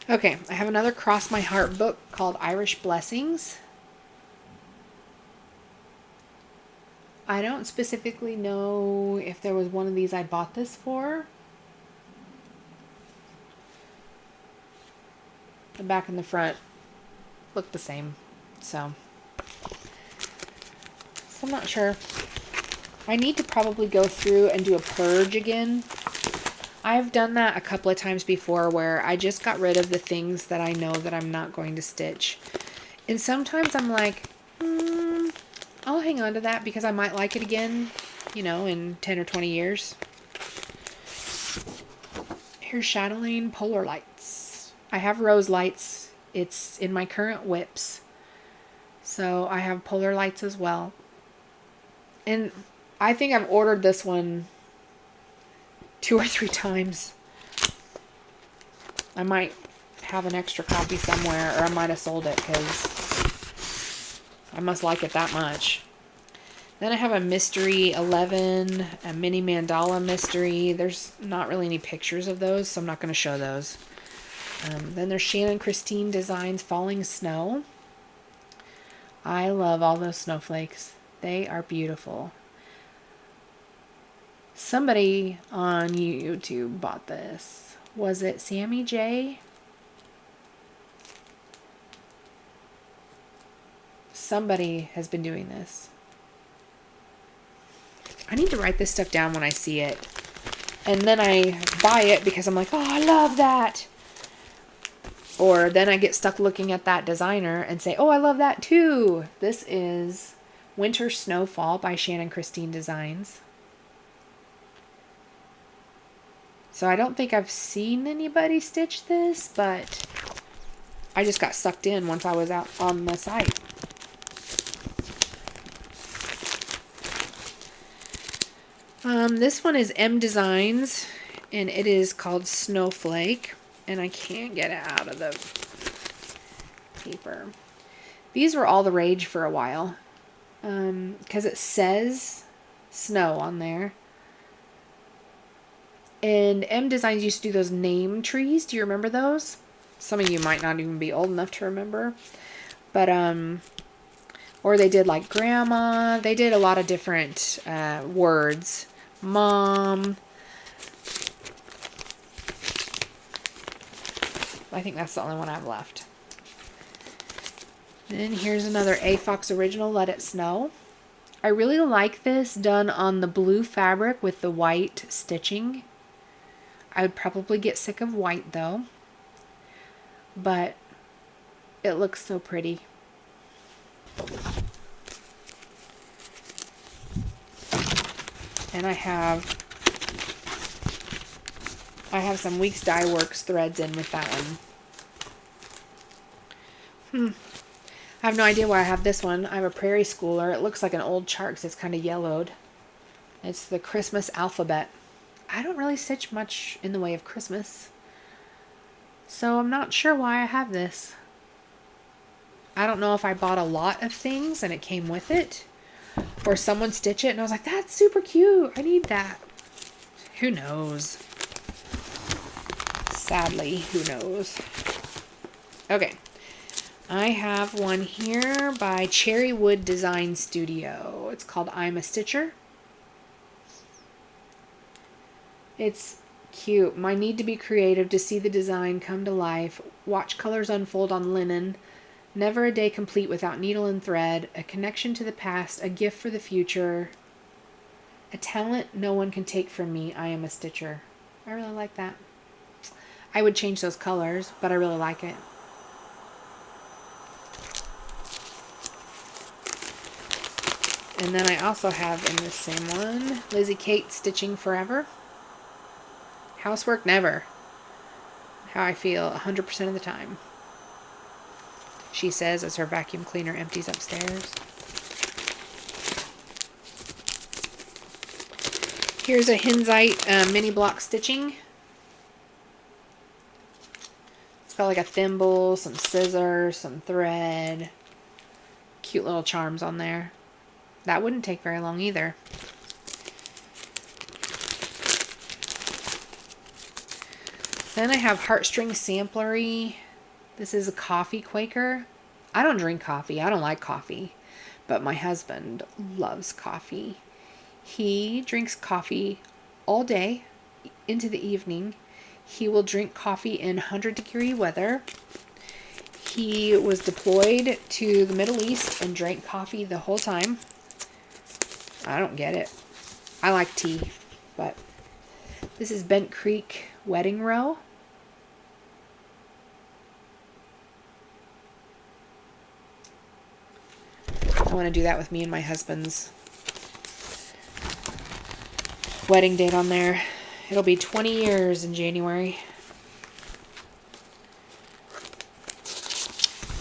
Okay, I have another Cross My Heart book called Irish Blessings. I don't specifically know if there was one of these I bought this for. The back and the front look the same. So I'm not sure. I need to probably go through and do a purge again. I've done that a couple of times before where I just got rid of the things that I know that I'm not going to stitch. And sometimes I'm like, I'll hang on to that because I might like it again, you know, in 10 or 20 years. Here's Chatelaine Polar Lights. I have rose lights. It's in my current whips. So I have polar lights as well. And I think I've ordered this one 2 or 3 times. I might have an extra copy somewhere, or I might have sold it because I must like it that much. Then I have a Mystery 11, a mini mandala mystery. There's not really any pictures of those, so I'm not going to show those. Then there's Shannon Christine Designs Falling Snow. I love all those snowflakes. They are beautiful. Somebody on YouTube bought this. Was it Sammy J? Somebody has been doing this. I need to write this stuff down when I see it. And then I buy it because I'm like, oh, I love that. Or then I get stuck looking at that designer and say, oh, I love that too. This is Winter Snowfall by Shannon Christine Designs. So I don't think I've seen anybody stitch this, but I just got sucked in once I was out on the site. This one is M Designs, and it is called Snowflake, and I can't get it out of the paper. These were all the rage for a while, because it says snow on there. And M Designs used to do those name trees. Do you remember those? Some of you might not even be old enough to remember. But, or they did like grandma. They did a lot of different words. Mom. I think that's the only one I've left. Then here's another A Fox Original, Let It Snow. I really like this done on the blue fabric with the white stitching. I would probably get sick of white though. But it looks so pretty. And I have some Weeks Dye Works threads in with that one. I have no idea why I have this one. I have a Prairie Schooler. It looks like an old chart because it's kind of yellowed. It's the Christmas alphabet. I don't really stitch much in the way of Christmas, so I'm not sure why I have this. I don't know if I bought a lot of things and it came with it, or someone stitched it and I was like, that's super cute, I need that. Who knows? Sadly, who knows? Okay, I have one here by Cherrywood Design Studio. It's called I'm a Stitcher. It's cute. My need to be creative to see the design come to life. Watch colors unfold on linen. Never a day complete without needle and thread. A connection to the past. A gift for the future. A talent no one can take from me. I am a stitcher. I really like that. I would change those colors, but I really like it. And then I also have in this same one, Lizzie Kate Stitching Forever. Housework never. How I feel 100% of the time. She says as her vacuum cleaner empties upstairs. Here's a Henzite mini block stitching. It's got like a thimble, some scissors, some thread. Cute little charms on there. That wouldn't take very long either. Then I have Heartstring Samplery. This is a coffee Quaker. I don't drink coffee. I don't like coffee. But my husband loves coffee. He drinks coffee all day into the evening. He will drink coffee in 100-degree weather. He was deployed to the Middle East and drank coffee the whole time. I don't get it. I like tea, but this is Bent Creek Wedding Row. I want to do that with me and my husband's wedding date on there. It'll be 20 years in January.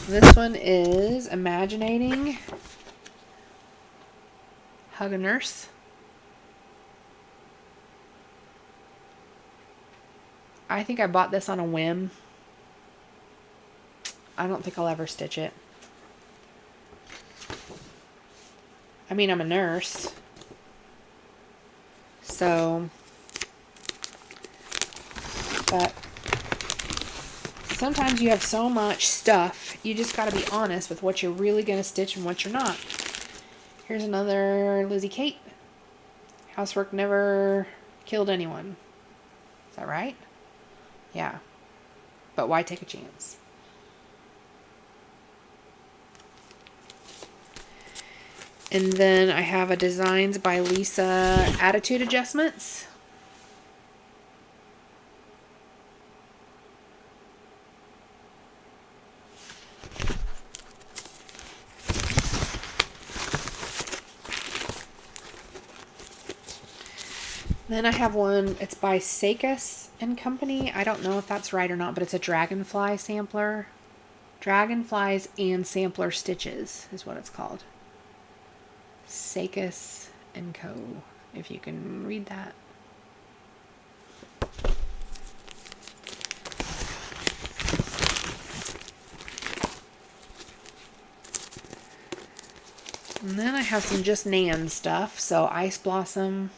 This one is Imaginating Hug a Nurse. I think I bought this on a whim. I don't think I'll ever stitch it. I mean, I'm a nurse. So, but sometimes you have so much stuff, you just got to be honest with what you're really going to stitch and what you're not. Here's another Lizzie Kate. Housework never killed anyone. Is that right? Yeah. But why take a chance? And then I have a Designs by Lisa attitude adjustments. Then I have one, it's by Sakis and Company. I don't know if that's right or not, but it's a dragonfly sampler. Dragonflies and sampler stitches is what it's called. Sakis and Co. If you can read that. And then I have some just Nan stuff. So Ice Blossom.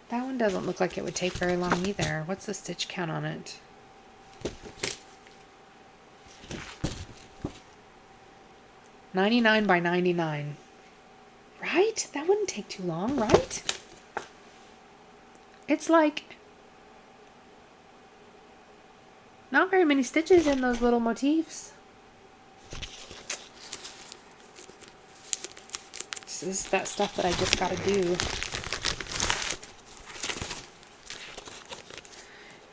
That one doesn't look like it would take very long either. What's the stitch count on it? $99 by $99. Right? That wouldn't take too long, right? It's like not very many stitches in those little motifs. This is that stuff that I just got to do.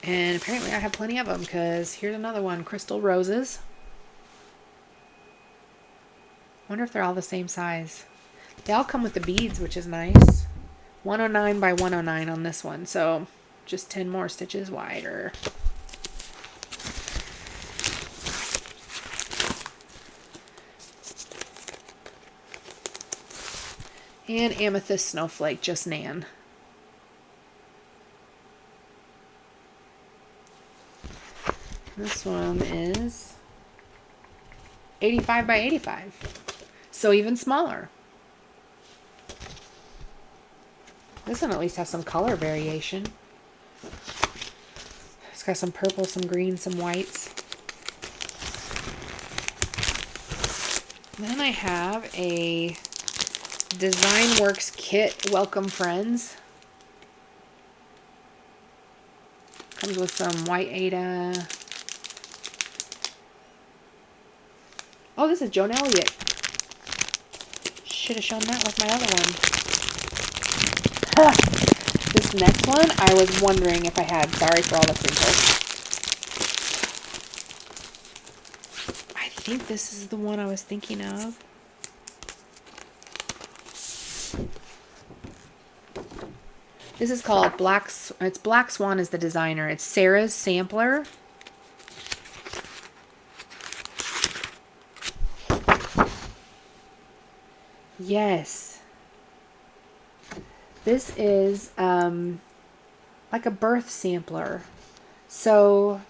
And apparently I have plenty of them because here's another one, Crystal Roses. Wonder if they're all the same size. They all come with the beads, which is nice. 109 by 109 on this one, so just 10 more stitches wider. And Amethyst Snowflake, just Nan. This one is 85 by 85. So even smaller. This one at least has some color variation. It's got some purple, some green, some whites. Then I have a Design Works kit, Welcome Friends. Comes with some white Aida. Oh, this is Joan Elliot. Should have shown that with my other one. This next one, I was wondering if I had. Sorry for all the crinkles. I think this is the one I was thinking of. This is called it's Black Swan is the designer. It's Sarah's sampler. Yes. This is like a birth sampler. So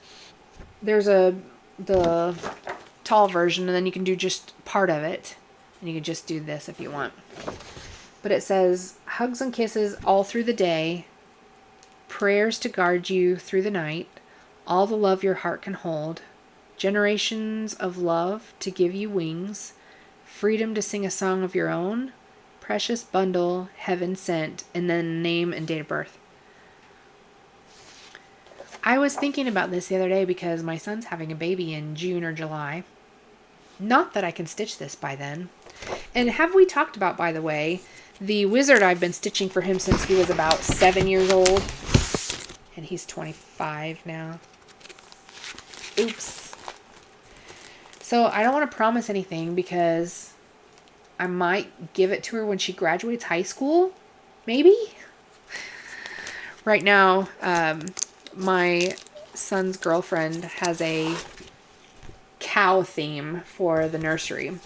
there's the tall version, and then you can do just part of it. And you can just do this if you want. But it says, hugs and kisses all through the day, prayers to guard you through the night, all the love your heart can hold, generations of love to give you wings, freedom to sing a song of your own, precious bundle, heaven sent, and then name and date of birth. I was thinking about this the other day because my son's having a baby in June or July. Not that I can stitch this by then. And have we talked about, by the way, the wizard I've been stitching for him since he was about 7 years old. And he's 25 now. Oops. So I don't want to promise anything because I might give it to her when she graduates high school. Maybe. Right now, my son's girlfriend has a cow theme for the nursery.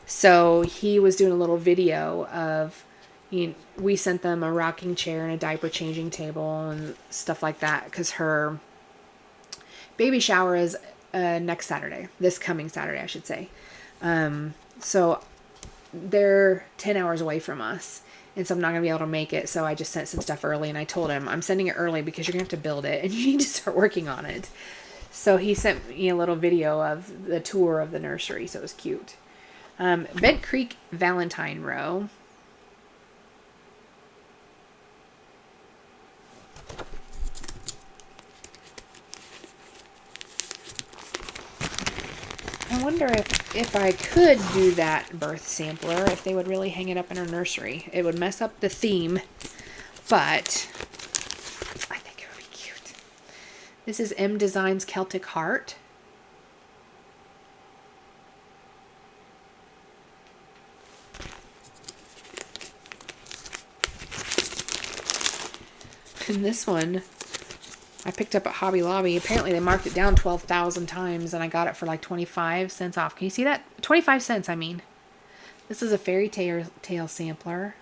So he was doing a little video of, we sent them a rocking chair and a diaper changing table and stuff like that because her baby shower is next Saturday, this coming Saturday, I should say. So they're 10 hours away from us. And so I'm not going to be able to make it. So I just sent some stuff early and I told him, I'm sending it early because you're going to have to build it and you need to start working on it. So he sent me a little video of the tour of the nursery. So it was cute. Bed Creek Valentine Row. Oh, wonder if I could do that birth sampler, if they would really hang it up in her nursery. It would mess up the theme, but I think it would be cute. This is M Designs Celtic Heart. And this one I picked up at Hobby Lobby. Apparently they marked it down 12,000 times and I got it for like 25 cents off. Can you see that? 25 cents, I mean. This is a fairy tale sampler.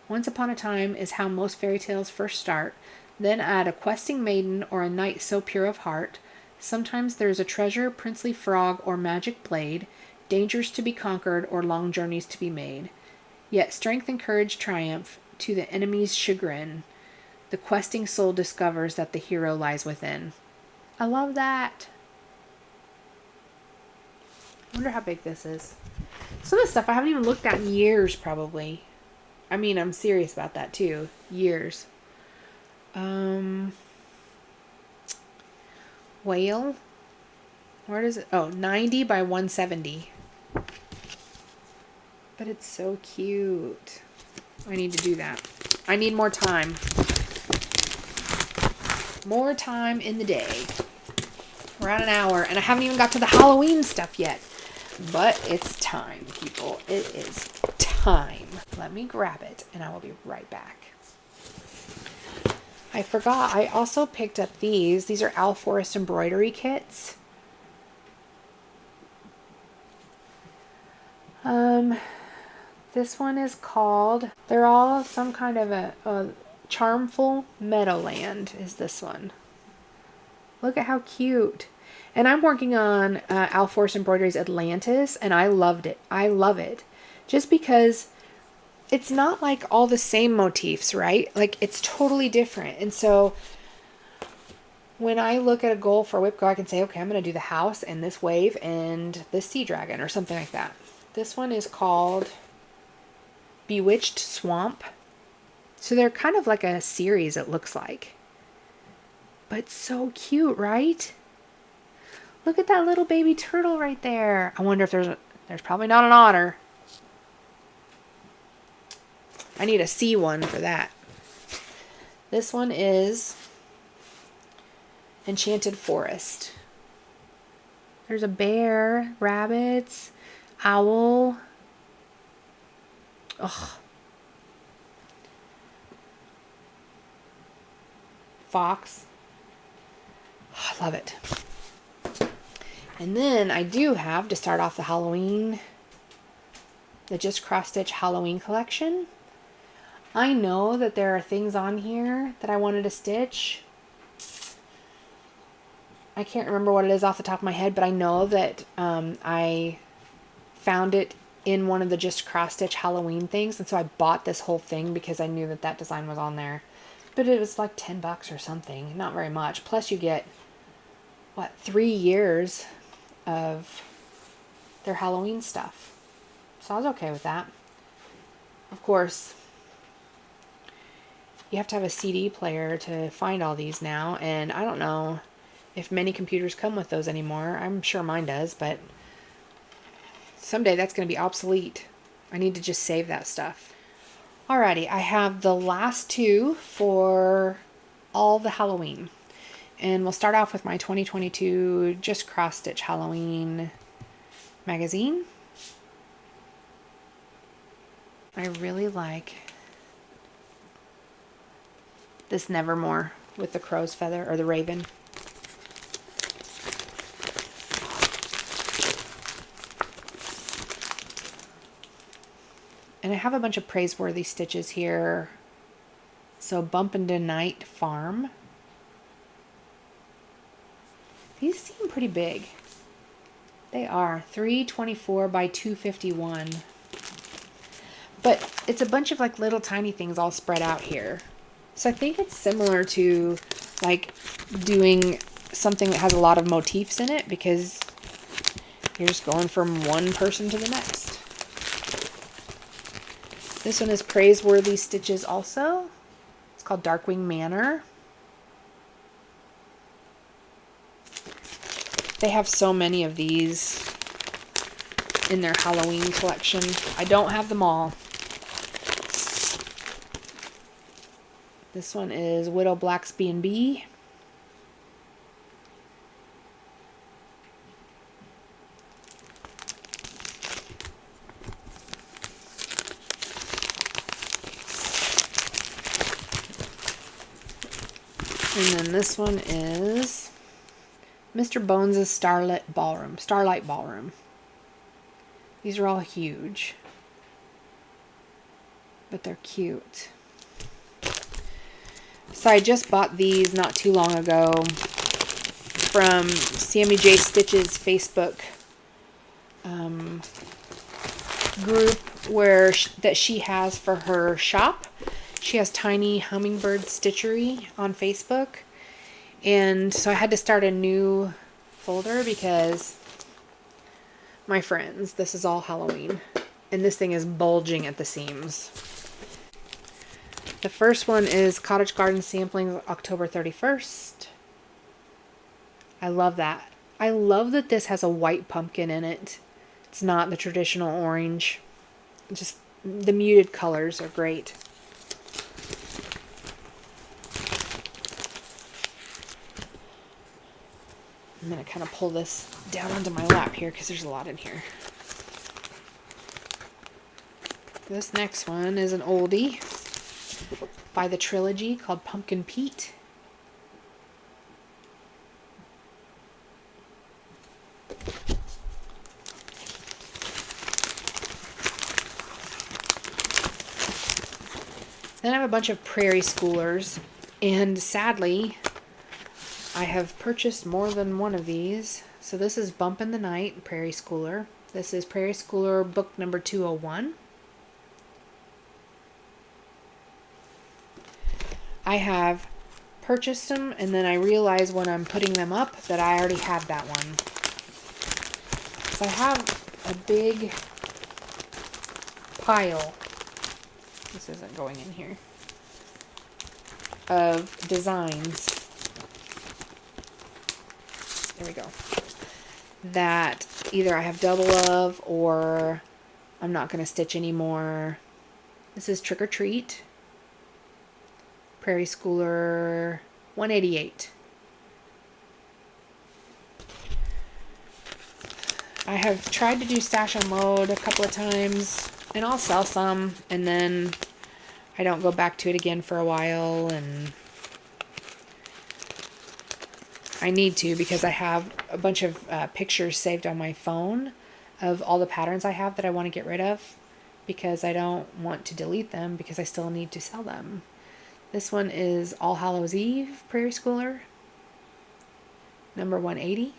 Once upon a time is how most fairy tales first start. Then add a questing maiden or a knight so pure of heart. Sometimes there is a treasure, princely frog, or magic blade, dangers to be conquered or long journeys to be made. Yet strength and courage triumph to the enemy's chagrin. The questing soul discovers that the hero lies within. I love that. I wonder how big this is. Some of the stuff I haven't even looked at in years, probably. I mean, I'm serious about that too. Years. Whale. Where does it? Oh, 90 by 170. But it's so cute. I need to do that. I need more time. More time in the day. We're at an hour, and I haven't even got to the Halloween stuff yet. But it's time, people. It is time. Let me grab it, and I will be right back. I forgot, I also picked up these. These are Owl Forest embroidery kits. This one is called, they're all some kind of a Charmful Meadowland is this one. Look at how cute. And I'm working on Owl Forest Embroidery's Atlantis, and I loved it. I love it. Just because it's not like all the same motifs, right? Like, it's totally different. And so when I look at a goal for WIPGO, I can say, okay, I'm going to do the house and this wave and this sea dragon or something like that. This one is called Bewitched Swamp. So they're kind of like a series, it looks like. But so cute, right? Look at that little baby turtle right there. I wonder if there's probably not an otter. I need a sea one for that. This one is Enchanted Forest. There's a bear, rabbits, owl. Ugh. Fox. Oh, I love it. And then I do have, to start off the Halloween, the Just Cross Stitch Halloween collection. I know that there are things on here that I wanted to stitch. I can't remember what it is off the top of my head, but I know that I found it in one of the Just Cross Stitch Halloween things, and so I bought this whole thing because I knew that that design was on there. But it was like $10 or something, not very much. Plus you get, what, 3 years of their Halloween stuff. So I was okay with that. Of course, you have to have a CD player to find all these now, and I don't know if many computers come with those anymore. I'm sure mine does, but someday that's going to be obsolete. I need to just save that stuff. Alrighty, I have the last two for all the Halloween. And we'll start off with my 2022 Just Cross Stitch Halloween magazine. I really like this Nevermore with the crow's feather, or the raven. And I have a bunch of praiseworthy stitches here. So Bump into Night Farm. These seem pretty big. They are 324 by 251. But it's a bunch of like little tiny things all spread out here. So I think it's similar to like doing something that has a lot of motifs in it, because you're just going from one person to the next. This one is Praiseworthy Stitches also. It's called Darkwing Manor. They have so many of these. in their Halloween collection. I don't have them all. This one is Widow Black's B&B. And then this one is Mr. Bones' Starlight Ballroom. These are all huge, but they're cute. So I just bought these not too long ago from Sammy J. Stitch's Facebook group that she has for her shop. She has Tiny Hummingbird Stitchery on Facebook. And so I had to start a new folder because, my friends, this is all Halloween. And this thing is bulging at the seams. The first one is Cottage Garden Samplings, October 31st. I love that. I love that this has a white pumpkin in it. It's not the traditional orange. Just the muted colors are great. I'm going to kind of pull this down onto my lap here because there's a lot in here. This next one is an oldie by the Trilogy called Pumpkin Pete. Then I have a bunch of Prairie Schoolers, and sadly, I have purchased more than one of these. So this is Bump in the Night, Prairie Schooler. This is Prairie Schooler book number 201. I have purchased them, and then I realize when I'm putting them up that I already have that one. So I have a big pile, this isn't going in here, of designs. There we go. That either I have double of or I'm not going to stitch anymore. This is Trick or Treat. Prairie Schooler 188. I have tried to do stash unload a couple of times, and I'll sell some, and then I don't go back to it again for a while, and I need to because I have a bunch of pictures saved on my phone of all the patterns I have that I want to get rid of because I don't want to delete them because I still need to sell them. This one is All Hallows Eve Prairie Schooler, number 180.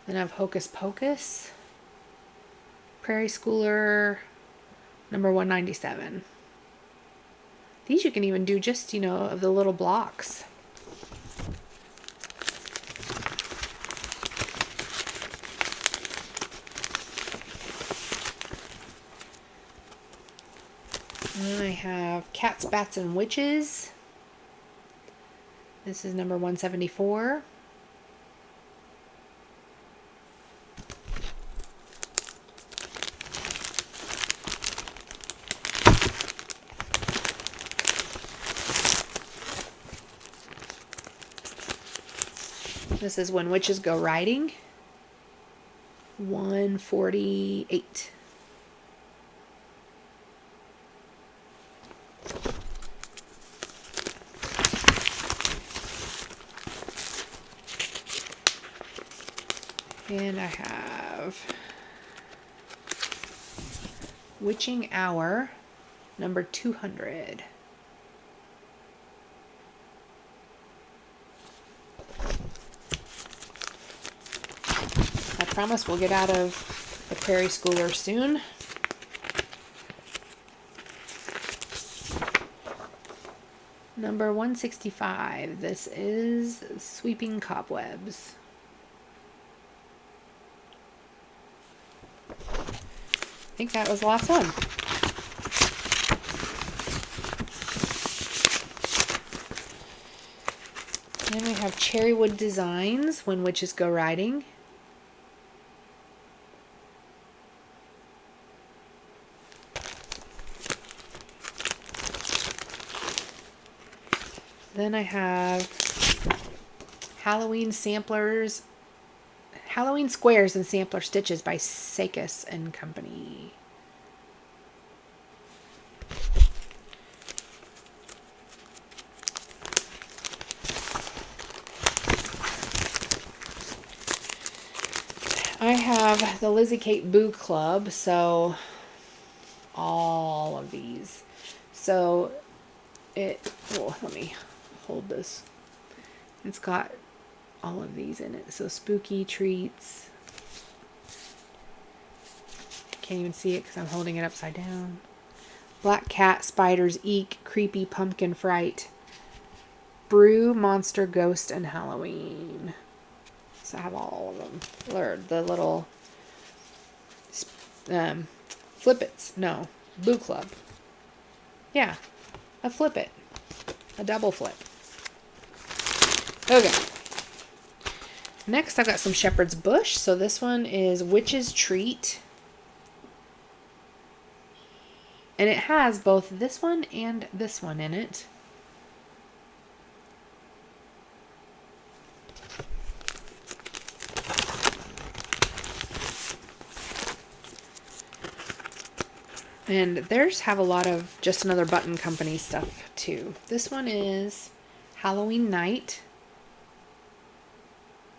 Then I have Hocus Pocus, Prairie Schooler, number 197. These you can even do just, of the little blocks. And then I have Cats, Bats, and Witches. This is number 174. This is When Witches Go Riding, 148. And I have Witching Hour, number 200. I promise we'll get out of the Prairie Schooler soon. Number 165. This is Sweeping Cobwebs. I think that was the last one. Cherrywood Designs, When Witches Go Riding. Then I have Halloween Squares and Sampler Stitches by Sakis and Company. I have the Lizzie Kate Boo Club, so all of these. So let me hold this. It's got all of these in it. So Spooky Treats. Can't even see it because I'm holding it upside down. Black Cat, Spiders, Eek, Creepy Pumpkin Fright, Brew, Monster, Ghost, and Halloween. So I have all of them. Or the little Flip-Its. No, Boo Club. Yeah, a Flip-It. A double flip. Okay. Next, I've got some Shepherd's Bush. So this one is Witch's Treat. And it has both this one and this one in it. And theirs have a lot of Just Another Button Company stuff too. This one is Halloween Night.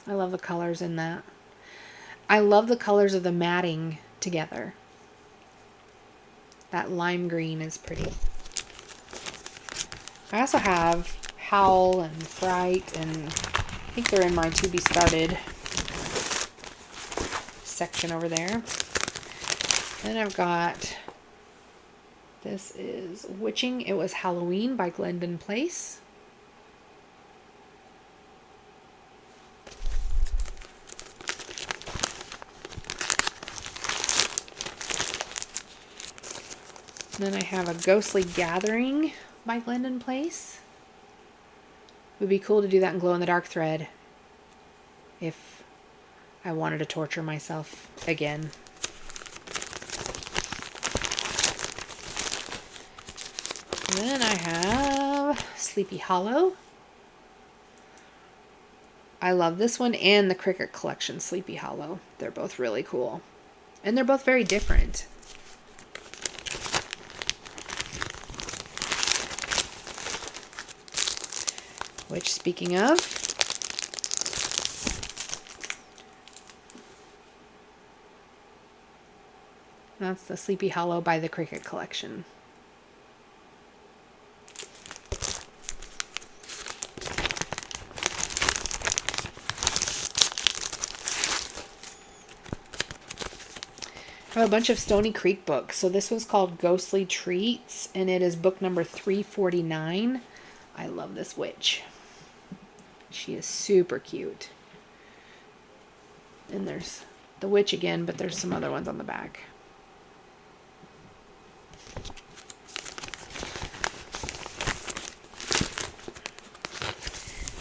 I love the colors in that. I love the colors of the matting together. That lime green is pretty. I also have Howl and Fright, and I think they're in my To Be Started section over there. Then I've got, this is Witching It Was Halloween by Glendon Place. Then I have A Ghostly Gathering by Glendon Place. It would be cool to do that in glow-in-the-dark thread if I wanted to torture myself again. Then I have Sleepy Hollow. I love this one and the Cricket Collection Sleepy Hollow. They're both really cool. And they're both very different. Which, speaking of, that's the Sleepy Hollow by the Cricket Collection. I have a bunch of Stony Creek books. So this one's called Ghostly Treats, and it is book number 349. I love this witch. She is super cute. And there's the witch again, but there's some other ones on the back.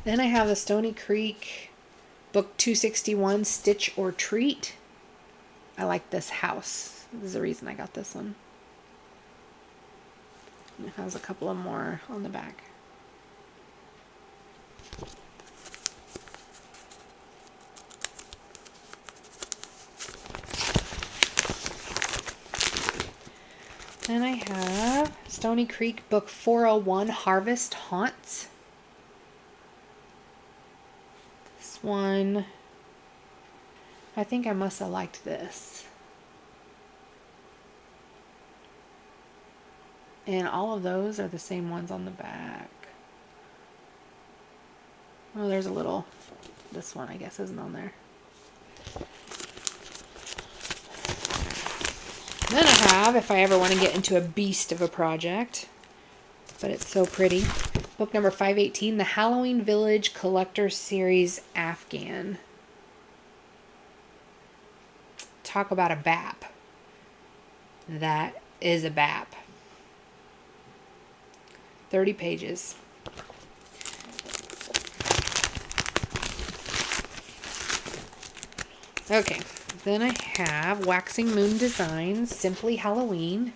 Then I have the Stony Creek book 261, Stitch or Treat. I like this house. This is the reason I got this one. And it has a couple of more on the back. Then I have Stony Creek book 401, Harvest Haunts. This one, I think I must have liked this. And all of those are the same ones on the back. Oh, there's a little, this one I guess isn't on there. Then I have, if I ever want to get into a beast of a project, but it's so pretty, book number 518, The Halloween Village Collector Series Afghan. Talk about a BAP. That is a BAP. 30 pages. Okay, then I have Waxing Moon Designs, Simply Halloween.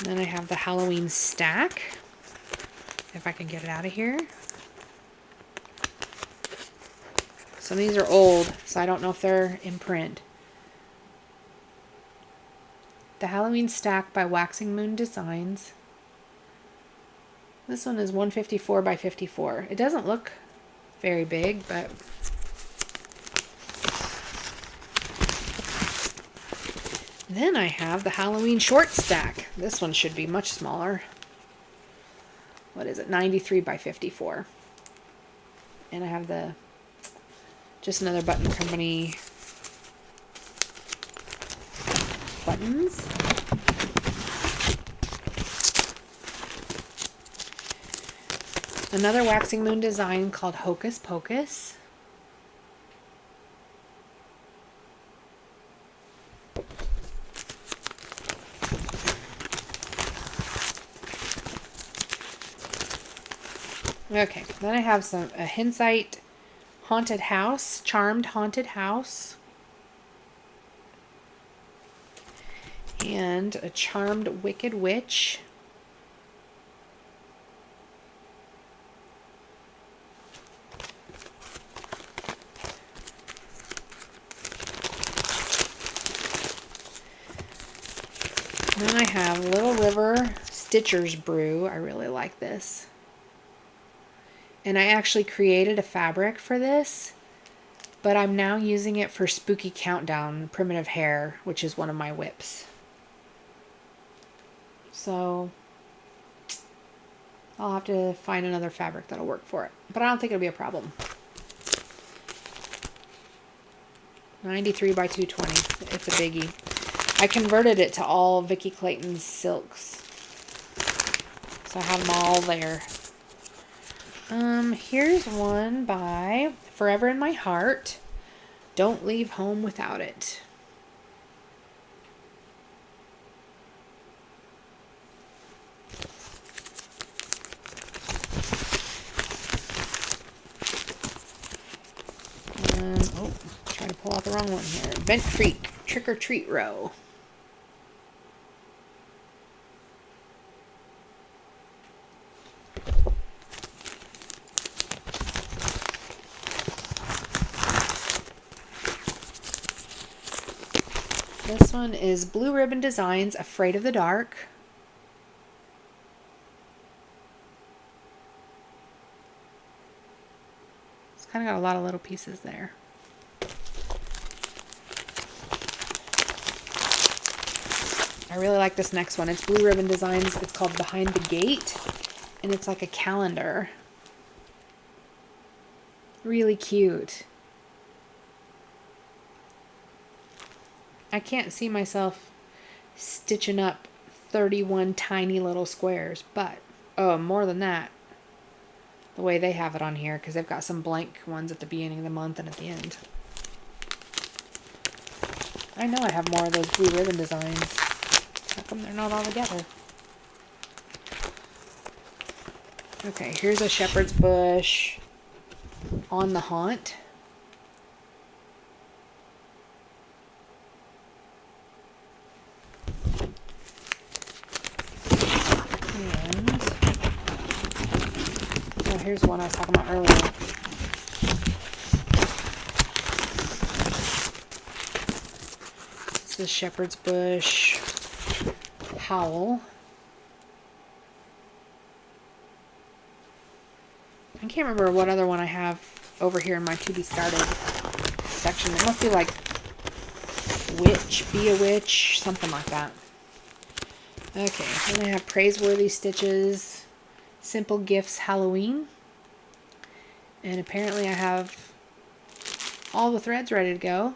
Then I have the Halloween stack, if I can get it out of here. Some of these are old, so I don't know if they're in print. The Halloween stack by Waxing Moon Designs. This one is 154 by 54. It doesn't look very big, but then I have the Halloween short stack. This one should be much smaller. What is it? 93 by 54. And I have the just another Button Company buttons. Another Waxing Moon design called Hocus Pocus. Okay, then I have a Hindsight Haunted House, Charmed Haunted House, and a Charmed Wicked Witch. And then I have Little River Stitcher's Brew. I really like this. And I actually created a fabric for this, but I'm now using it for Spooky Countdown Primitive Hair, which is one of my whips. So I'll have to find another fabric that'll work for it, but I don't think it'll be a problem. 93 by 220. It's a biggie. I converted it to all Vicki Clayton's silks, so I have them all there. Here's one by Forever in My Heart. Don't Leave Home Without It. Oh, trying to pull out the wrong one here. Bent Creek Trick or Treat Row. This one is Blue Ribbon Designs, Afraid of the Dark. It's kind of got a lot of little pieces there. I really like this next one. It's Blue Ribbon Designs. It's called Behind the Gate, and it's like a calendar. Really cute. I can't see myself stitching up 31 tiny little squares, but, oh, more than that, the way they have it on here, because they've got some blank ones at the beginning of the month and at the end. I know I have more of those Blue Ribbon designs. How come they're not all together? Okay, here's a Shepherd's Bush On the Haunt. Here's one I was talking about earlier. It's the Shepherd's Bush Howl. I can't remember what other one I have over here in my To Be Started section. It must be like Witch, Be a Witch, something like that. Okay, then I have Praiseworthy Stitches, Simple Gifts Halloween. And apparently I have all the threads ready to go.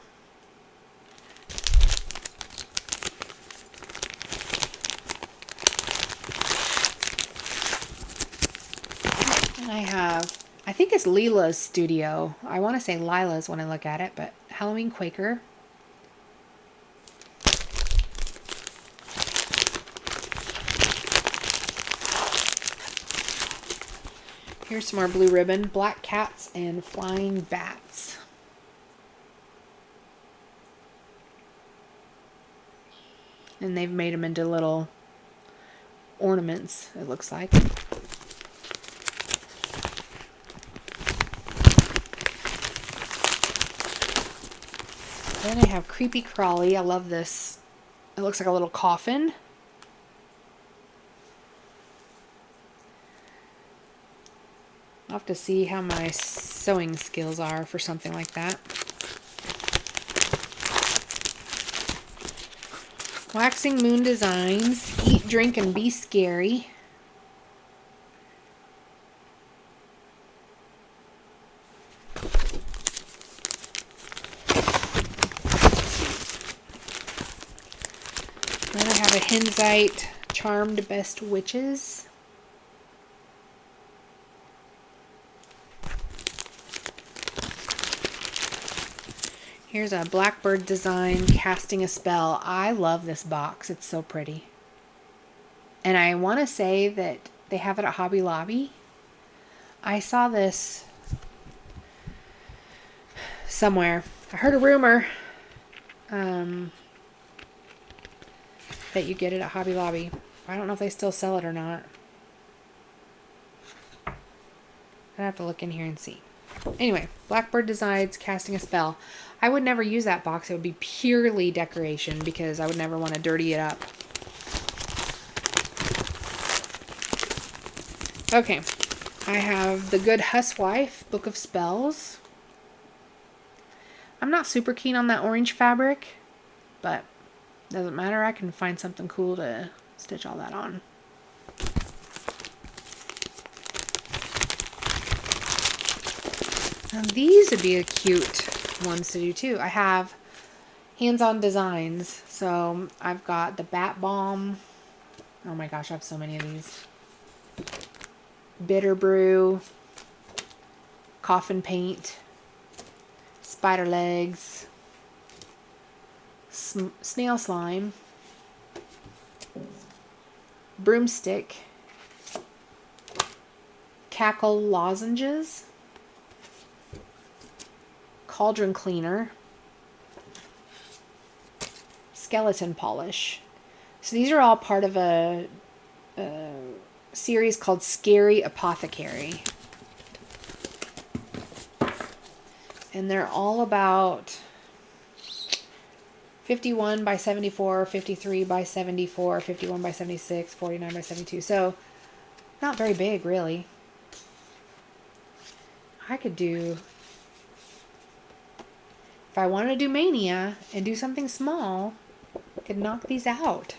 And I have, I think it's Lila's Studio. I want to say Lila's when I look at it, but Halloween Quaker. Here's some more blue ribbon. Black cats and flying bats. And they've made them into little ornaments, it looks like. Then I have Creepy Crawly. I love this. It looks like a little coffin. I'll have to see how my sewing skills are for something like that. Waxing Moon Designs. Eat, Drink, and Be Scary. Then I have a Henzite Charmed Best Witches. Here's a Blackbird Design Casting a Spell. I love this box. It's so pretty. And I want to say that they have it at Hobby Lobby. I saw this somewhere. I heard a rumor that you get it at Hobby Lobby. I don't know if they still sell it or not. I'd have to look in here and see. Anyway, Blackbird Designs Casting a Spell. I would never use that box. It would be purely decoration because I would never want to dirty it up. Okay, I have The Good Housewife Book of Spells. I'm not super keen on that orange fabric, but doesn't matter. I can find something cool to stitch all that on. And these would be a cute ones to do too. I have hands-on designs. So I've got the Bat Bomb. Oh my gosh, I have so many of these. Bitter Brew. Coffin Paint. Spider Legs. Snail Slime. Broomstick. Cackle Lozenges. Cauldron Cleaner. Skeleton Polish. So these are all part of a series called Scary Apothecary. And they're all about 51 by 74, 53 by 74, 51 by 76, 49 by 72. So not very big, really. I could do... If I wanted to do Mania and do something small, I could knock these out.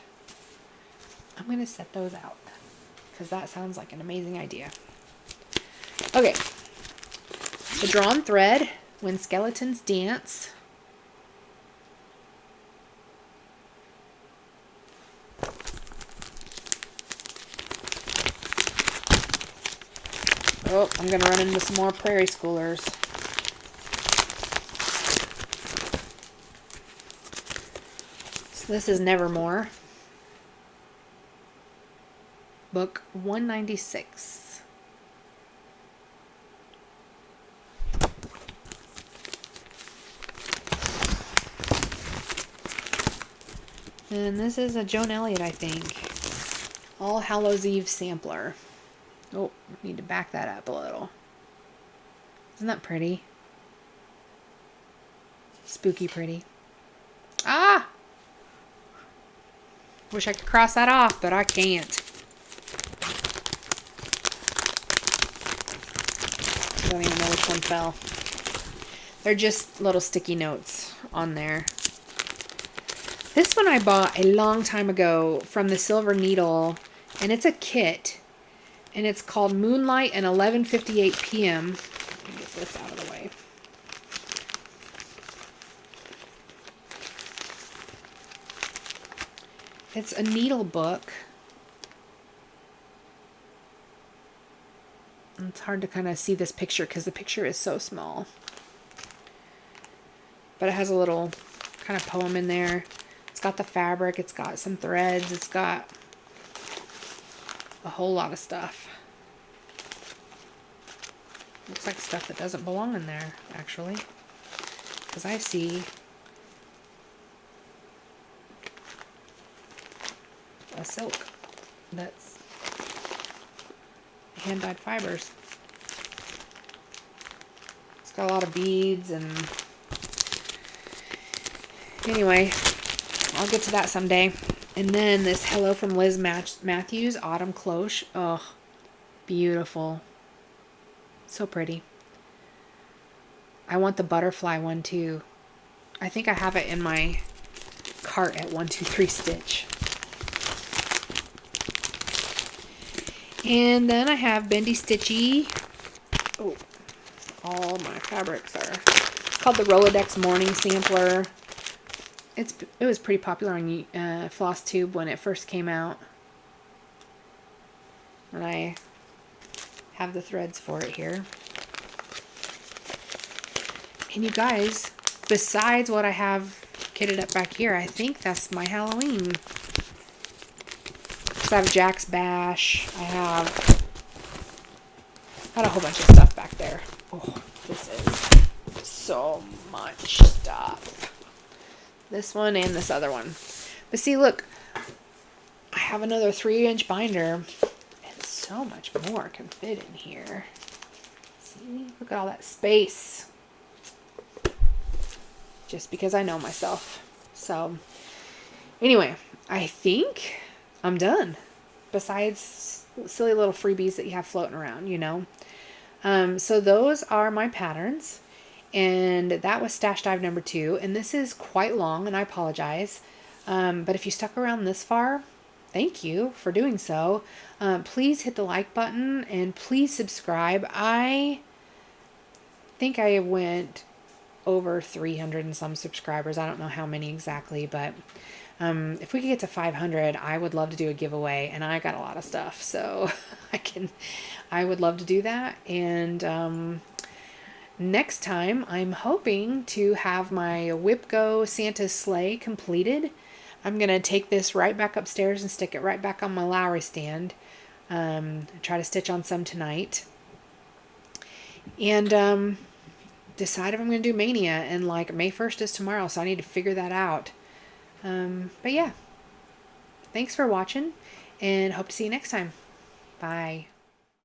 I'm going to set those out because that sounds like an amazing idea. Okay. The Drawn Thread, When Skeletons Dance. Oh, I'm going to run into some more Prairie Schoolers. This is Nevermore. Book 196. And this is a Joan Elliot, I think. All Hallows Eve sampler. Oh, need to back that up a little. Isn't that pretty? Spooky pretty. Ah! Wish I could cross that off, but I can't. I don't even know which one fell. They're just little sticky notes on there. This one I bought a long time ago from the Silver Needle, and it's a kit, and it's called Moonlight and 11:58 p.m. Let me get this out of the way. It's a needle book. It's hard to kind of see this picture because the picture is so small. but it has a little kind of poem in there. It's got the fabric, it's got some threads, it's got a whole lot of stuff. Looks like stuff that doesn't belong in there, actually, because I see a silk that's hand-dyed fibers. It's got a lot of beads, and anyway, I'll get to that someday. And then this Hello from Liz Matthews Autumn Cloche. Oh, beautiful. So pretty. I want the butterfly one too. I think I have it in my cart at 123 Stitch. And then I have Bendy Stitchy. Oh, all my fabrics are. It's called the Rolodex Morning Sampler. It was pretty popular on Flosstube when it first came out. And I have the threads for it here. And you guys, besides what I have kitted up back here, I think that's my Halloween. So I have Jack's Bash. I have got a whole bunch of stuff back there. Oh, this is so much stuff. This one and this other one. But see, look, I have another 3-inch binder, and so much more can fit in here. See, look at all that space. Just because I know myself. So, anyway, I think I'm done. Besides silly little freebies that you have floating around, you know. So those are my patterns. And that was Stash Dive number 2. And this is quite long, and I apologize. But if you stuck around this far, thank you for doing so. Please hit the like button and please subscribe. I think I went over 300 and some subscribers. I don't know how many exactly, but if we could get to 500, I would love to do a giveaway, and I got a lot of stuff, so I would love to do that. And next time, I'm hoping to have my WIPGO Santa's Sleigh completed. I'm going to take this right back upstairs and stick it right back on my Lowry stand. Try to stitch on some tonight. And decide if I'm going to do Mania. And like May 1st is tomorrow, so I need to figure that out. But yeah, thanks for watching, and hope to see you next time. Bye.